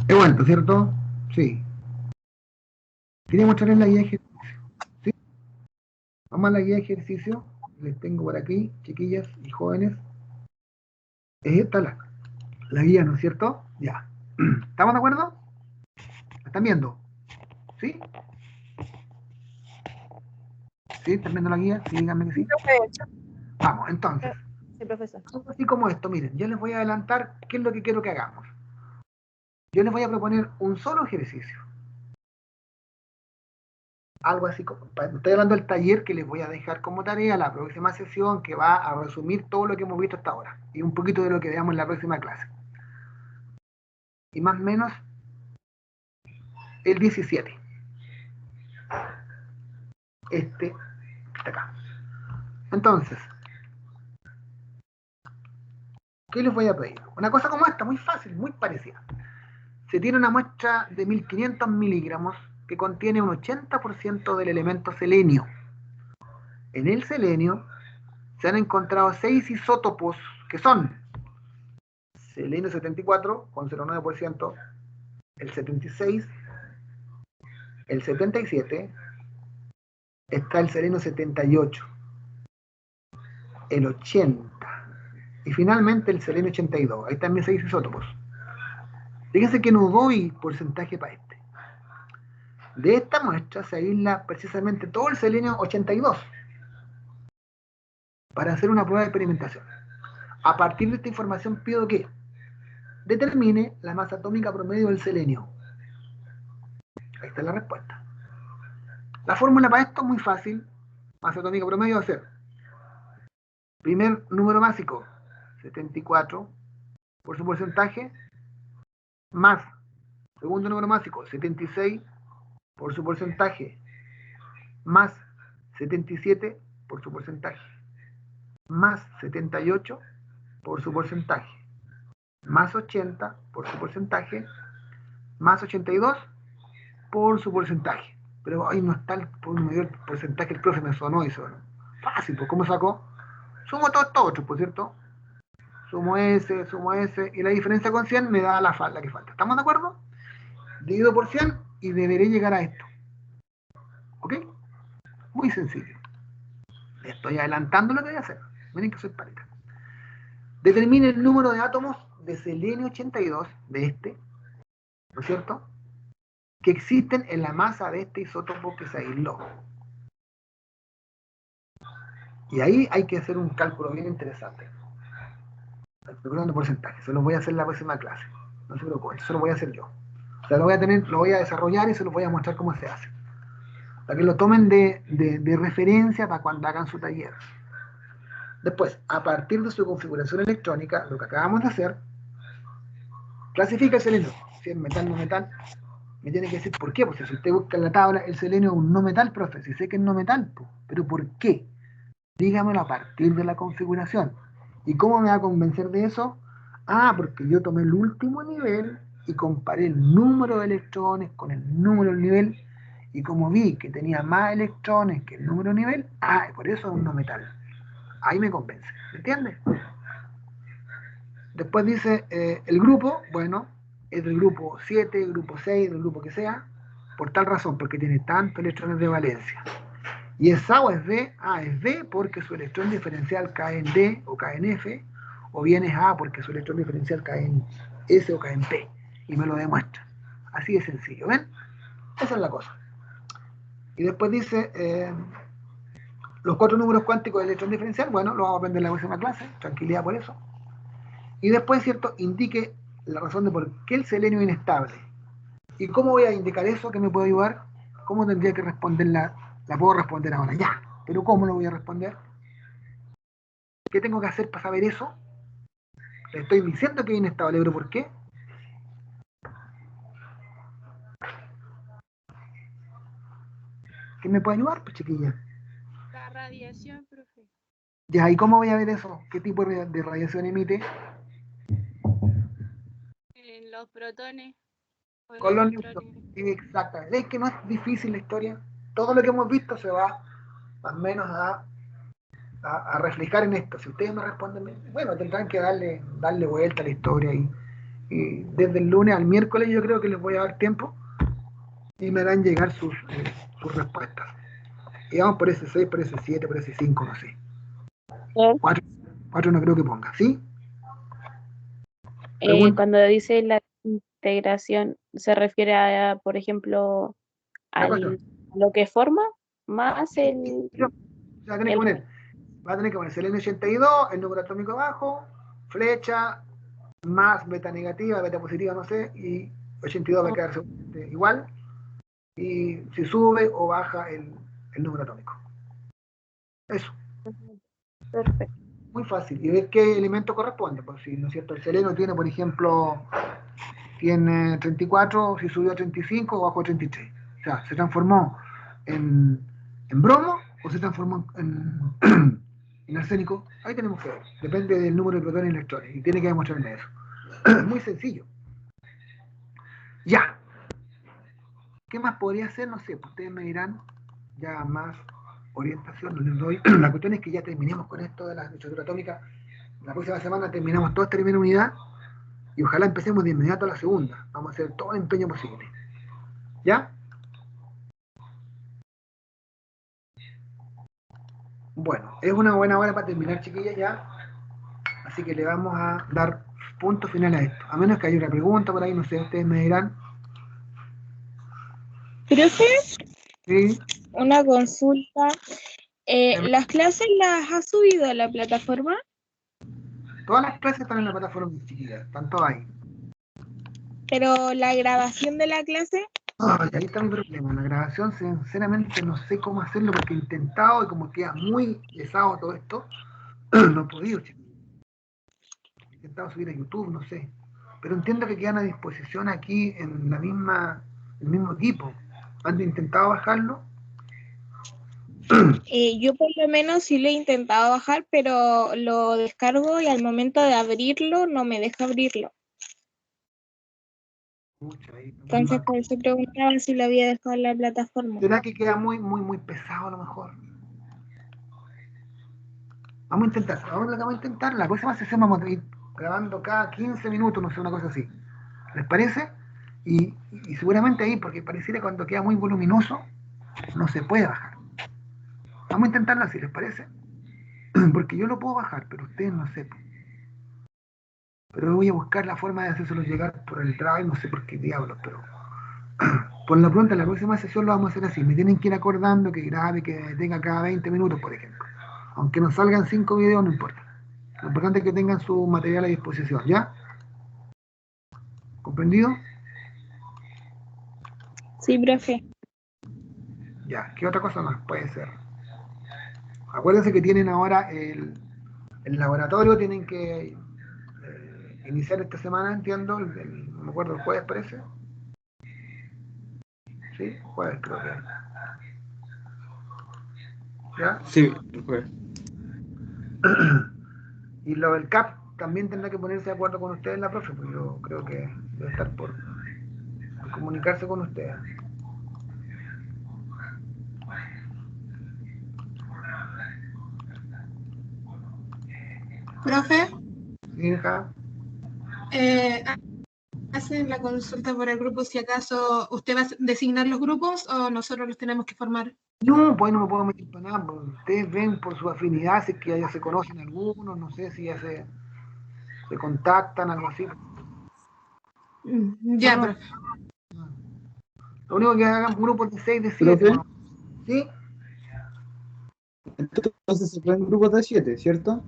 [SPEAKER 1] He vuelto, ¿cierto? Sí. Quería mostrarles la guía de ejercicio. ¿Sí? Vamos a la guía de ejercicio. Les tengo por aquí, chiquillas y jóvenes. Es esta la guía, ¿no es cierto? Ya. ¿Estamos de acuerdo? ¿La están viendo? ¿Sí? ¿Sí? ¿Están viendo la guía? Sí, díganme que sí. Vamos, entonces.
[SPEAKER 2] Sí, profesor.
[SPEAKER 1] Algo así como esto, miren, yo les voy a adelantar qué es lo que quiero que hagamos. Yo les voy a proponer un solo ejercicio. Algo así como, estoy hablando del taller que les voy a dejar como tarea la próxima sesión, que va a resumir todo lo que hemos visto hasta ahora y un poquito de lo que veamos en la próxima clase. Y más o menos el 17. Este está acá. Entonces, ¿qué les voy a pedir? Una cosa como esta, muy fácil, muy parecida. Se tiene una muestra de 1500 miligramos que contiene un 80% del elemento selenio. En el selenio se han encontrado 6 isótopos que son selenio 74 con 0,9%, el 76, el 77, está el selenio 78, el 80 y finalmente el selenio 82. Ahí están mis 6 isótopos. Fíjense que no doy porcentaje para este. De esta muestra se aísla precisamente todo el selenio 82 para hacer una prueba de experimentación. A partir de esta información pido que determine la masa atómica promedio del selenio. Ahí está la respuesta. La fórmula para esto es muy fácil. Masa atómica promedio va a ser primer número másico, 74 por su porcentaje, más segundo número másico, 76 por su porcentaje, más 77 por su porcentaje, más 78 por su porcentaje, más 80 por su porcentaje, más 82 por su porcentaje. Pero ahí no está el mayor porcentaje, el profe me sonó y sonó. Fácil, pues ¿cómo sacó? Sumo todo esto otro, por cierto. Sumo ese, y la diferencia con 100 me da la que falta. ¿Estamos de acuerdo? Divido por 100 y deberé llegar a esto. ¿Ok? Muy sencillo. Estoy adelantando lo que voy a hacer. Miren que soy paleta. Determine el número de átomos de selenio 82, de este, ¿no es cierto?, que existen en la masa de este isótopo que se aisló. Y ahí hay que hacer un cálculo bien interesante. Calculando porcentaje. Se lo voy a hacer en la próxima clase. No se preocupen, eso lo voy a hacer yo. O sea, lo voy a desarrollar y se lo voy a mostrar cómo se hace. Para que lo tomen de referencia para cuando hagan su taller. Después, a partir de su configuración electrónica, lo que acabamos de hacer, clasifica el selenio. Si es metal, no metal, me tiene que decir por qué. Porque si usted busca en la tabla, el selenio es un no metal, profe. Si sé que es no metal, pero ¿por qué? Dígamelo a partir de la configuración. ¿Y cómo me va a convencer de eso? Ah, porque yo tomé el último nivel y comparé el número de electrones con el número del nivel, y como vi que tenía más electrones que el número de nivel, por eso es un no metal. Ahí me convence, ¿me entiendes? Después dice el grupo, bueno, es del grupo 7, grupo 6, del grupo que sea, por tal razón, porque tiene tantos electrones de valencia. Y es A o es D, es D porque su electrón diferencial cae en D o cae en F, o bien es A porque su electrón diferencial cae en S o cae en P, y me lo demuestra. Así de sencillo, ¿ven? Esa es la cosa. Y después dice los 4 números cuánticos del electrón diferencial, bueno, lo vamos a aprender en la próxima clase, tranquilidad por eso. Y después, ¿cierto?, indique la razón de por qué el selenio es inestable. ¿Y cómo voy a indicar eso? ¿Qué me puede ayudar? ¿Cómo tendría que responderla? La puedo responder ahora, ya. Pero ¿cómo lo voy a responder? ¿Qué tengo que hacer para saber eso? Le estoy diciendo que es inestable, pero ¿por qué? ¿Qué me puede ayudar, pues, chiquilla?
[SPEAKER 5] La radiación, profe.
[SPEAKER 1] Ya, ¿y cómo voy a ver eso? ¿Qué tipo de radiación emite?
[SPEAKER 5] En los protones o
[SPEAKER 1] Con
[SPEAKER 5] los
[SPEAKER 1] los
[SPEAKER 5] neutrones.
[SPEAKER 1] Exactamente. Es que no es difícil la historia. Todo lo que hemos visto se va más o menos a reflejar en esto. Si ustedes me responden, bueno, tendrán que darle vuelta a la historia y desde el lunes al miércoles yo creo que les voy a dar tiempo y me harán llegar sus respuestas. Y vamos por ese 6, por ese 7, por ese 5, no sé. 4 no creo que ponga, ¿sí? Pregunta.
[SPEAKER 4] Cuando dice la integración, ¿se refiere a, por ejemplo,
[SPEAKER 1] La cuestión.
[SPEAKER 4] a lo que forma más el...
[SPEAKER 1] Va a tener que poner selenio 82, el número atómico abajo, flecha, más beta negativa, beta positiva, no sé, y 82 va a quedar igual. y si sube o baja el número atómico. Eso,
[SPEAKER 4] Perfecto.
[SPEAKER 1] muy fácil. Y ver qué elemento corresponde. Pues si, ¿no es cierto? El seleno tiene, por ejemplo, tiene 34, si subió a 35 o bajó a 33. O sea, se transformó en bromo o se transformó en arsénico. Ahí tenemos que ver. Depende del número de protones y electrones. Y tiene que demostrarme eso. Muy sencillo. Ya. ¿Qué más podría hacer? No sé, pues ustedes me dirán ya más orientación, no les doy. La cuestión es que ya terminemos con esto de la estructura atómica. La próxima semana terminamos toda esta primera unidad y ojalá empecemos de inmediato a la segunda. Vamos a hacer todo el empeño posible. ¿Ya? Bueno, es una buena hora para terminar, chiquillas, ya. Así que le vamos a dar punto final a esto. A menos que haya una pregunta por ahí, no sé, ustedes me dirán.
[SPEAKER 4] Profe,
[SPEAKER 1] Sí.
[SPEAKER 4] una consulta. ¿Las clases las ha subido a la plataforma?
[SPEAKER 1] Todas las clases están en la plataforma, chiquillas. Están todas ahí.
[SPEAKER 4] Pero la grabación de la clase,
[SPEAKER 1] Ay, ahí está mi problema. La grabación, sinceramente, no sé cómo hacerlo porque he intentado y como queda muy pesado todo esto, no he podido, chicos. He intentado subir a YouTube, no sé. Pero entiendo que quedan a disposición aquí en el mismo equipo. ¿Han intentado bajarlo?
[SPEAKER 4] yo por lo menos sí lo he intentado bajar, pero lo descargo y al momento de abrirlo no me deja abrirlo.
[SPEAKER 1] Pucha, ahí está muy
[SPEAKER 4] Entonces
[SPEAKER 1] mal.
[SPEAKER 4] por eso preguntaba si lo había dejado en la plataforma.
[SPEAKER 1] ¿Será que queda muy pesado a lo mejor? Vamos a intentar, vamos a intentar. La próxima sesión vamos a ir grabando cada 15 minutos, no sé, una cosa así. ¿Les parece? Y seguramente ahí, porque pareciera cuando queda muy voluminoso, no se puede bajar. Vamos a intentarlo así, ¿les parece? Porque yo lo puedo bajar, pero ustedes no sé. Pero voy a buscar la forma de hacérselo llegar por el drive, no sé por qué diablos, pero por lo pronto en la próxima sesión lo vamos a hacer así. Me tienen que ir acordando que grabe, que tenga cada 20 minutos, por ejemplo. Aunque nos salgan 5 videos, no importa. Lo importante es que tengan su material a disposición, ¿ya? ¿Comprendido?
[SPEAKER 4] Sí, profe.
[SPEAKER 1] Ya, ¿qué otra cosa más puede ser? Acuérdense que tienen ahora el laboratorio, tienen que iniciar esta semana, entiendo, no me acuerdo, el jueves parece. Sí, jueves creo que. ¿Ya?
[SPEAKER 7] Sí, el jueves.
[SPEAKER 1] Y lo del CAP también tendrá que ponerse de acuerdo con ustedes, la profe, porque yo creo que debe estar por comunicarse con ustedes.
[SPEAKER 6] Profe,
[SPEAKER 1] Hija,
[SPEAKER 6] eh, hacen la consulta por el grupo si acaso usted va a designar los grupos o nosotros los tenemos que formar.
[SPEAKER 1] no, pues no me puedo meter para nada, pues ustedes ven por su afinidad, si es que ya se conocen algunos, no sé si ya se contactan, algo así.
[SPEAKER 6] Ya,
[SPEAKER 1] No, no,
[SPEAKER 6] profe.
[SPEAKER 1] lo único que hagan grupos de 6, de 7,
[SPEAKER 7] ¿Profe?
[SPEAKER 1] ¿sí?
[SPEAKER 7] Entonces se crean grupos de 7, ¿cierto?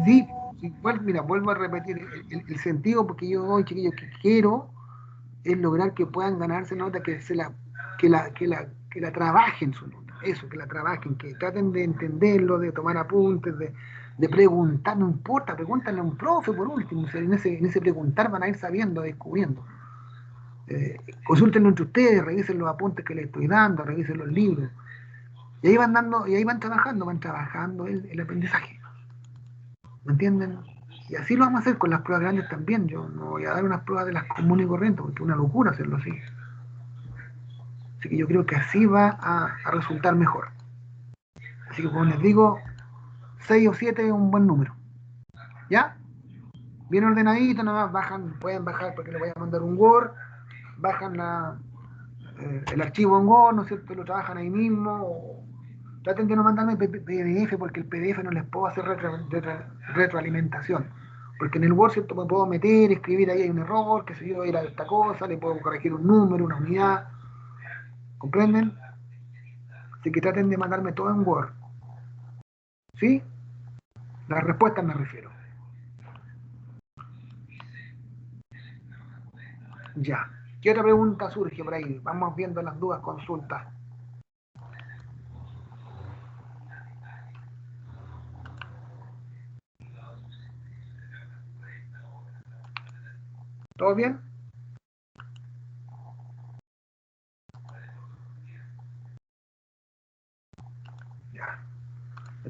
[SPEAKER 1] Sí, igual, mira, vuelvo a repetir el sentido, porque yo hoy, chiquillos, que quiero es lograr que puedan ganarse nota, que la trabajen su nota, eso, que la trabajen, que traten de entenderlo, de tomar apuntes, de preguntar, no importa, pregúntale a un profe por último, o sea, en ese preguntar van a ir sabiendo, descubriendo. Consúltenlo entre ustedes, revisen los apuntes que les estoy dando, revisen los libros, y ahí van dando, y ahí van trabajando el aprendizaje. ¿Me entienden? Y así lo vamos a hacer con las pruebas grandes también. Yo no voy a dar unas pruebas de las comunes y corrientes, porque es una locura hacerlo así. Así que yo creo que así va a resultar mejor. Así que como les digo, 6 o 7 es un buen número. ¿Ya? Bien ordenadito, nada más bajan, pueden bajar porque les voy a mandar un Word, bajan el archivo en Word, ¿no es cierto? Lo trabajan ahí mismo. Traten de no mandarme PDF porque el PDF no les puedo hacer retroalimentación. Porque en el Word, ¿cierto? Me puedo meter, escribir ahí hay un error, qué sé yo, ir a esta cosa, le puedo corregir un número, una unidad. ¿Comprenden? Así que traten de mandarme todo en Word. ¿Sí? Las respuestas me refiero. Ya. ¿Qué otra pregunta surge por ahí? Vamos viendo las dudas, consultas. ¿Todo bien?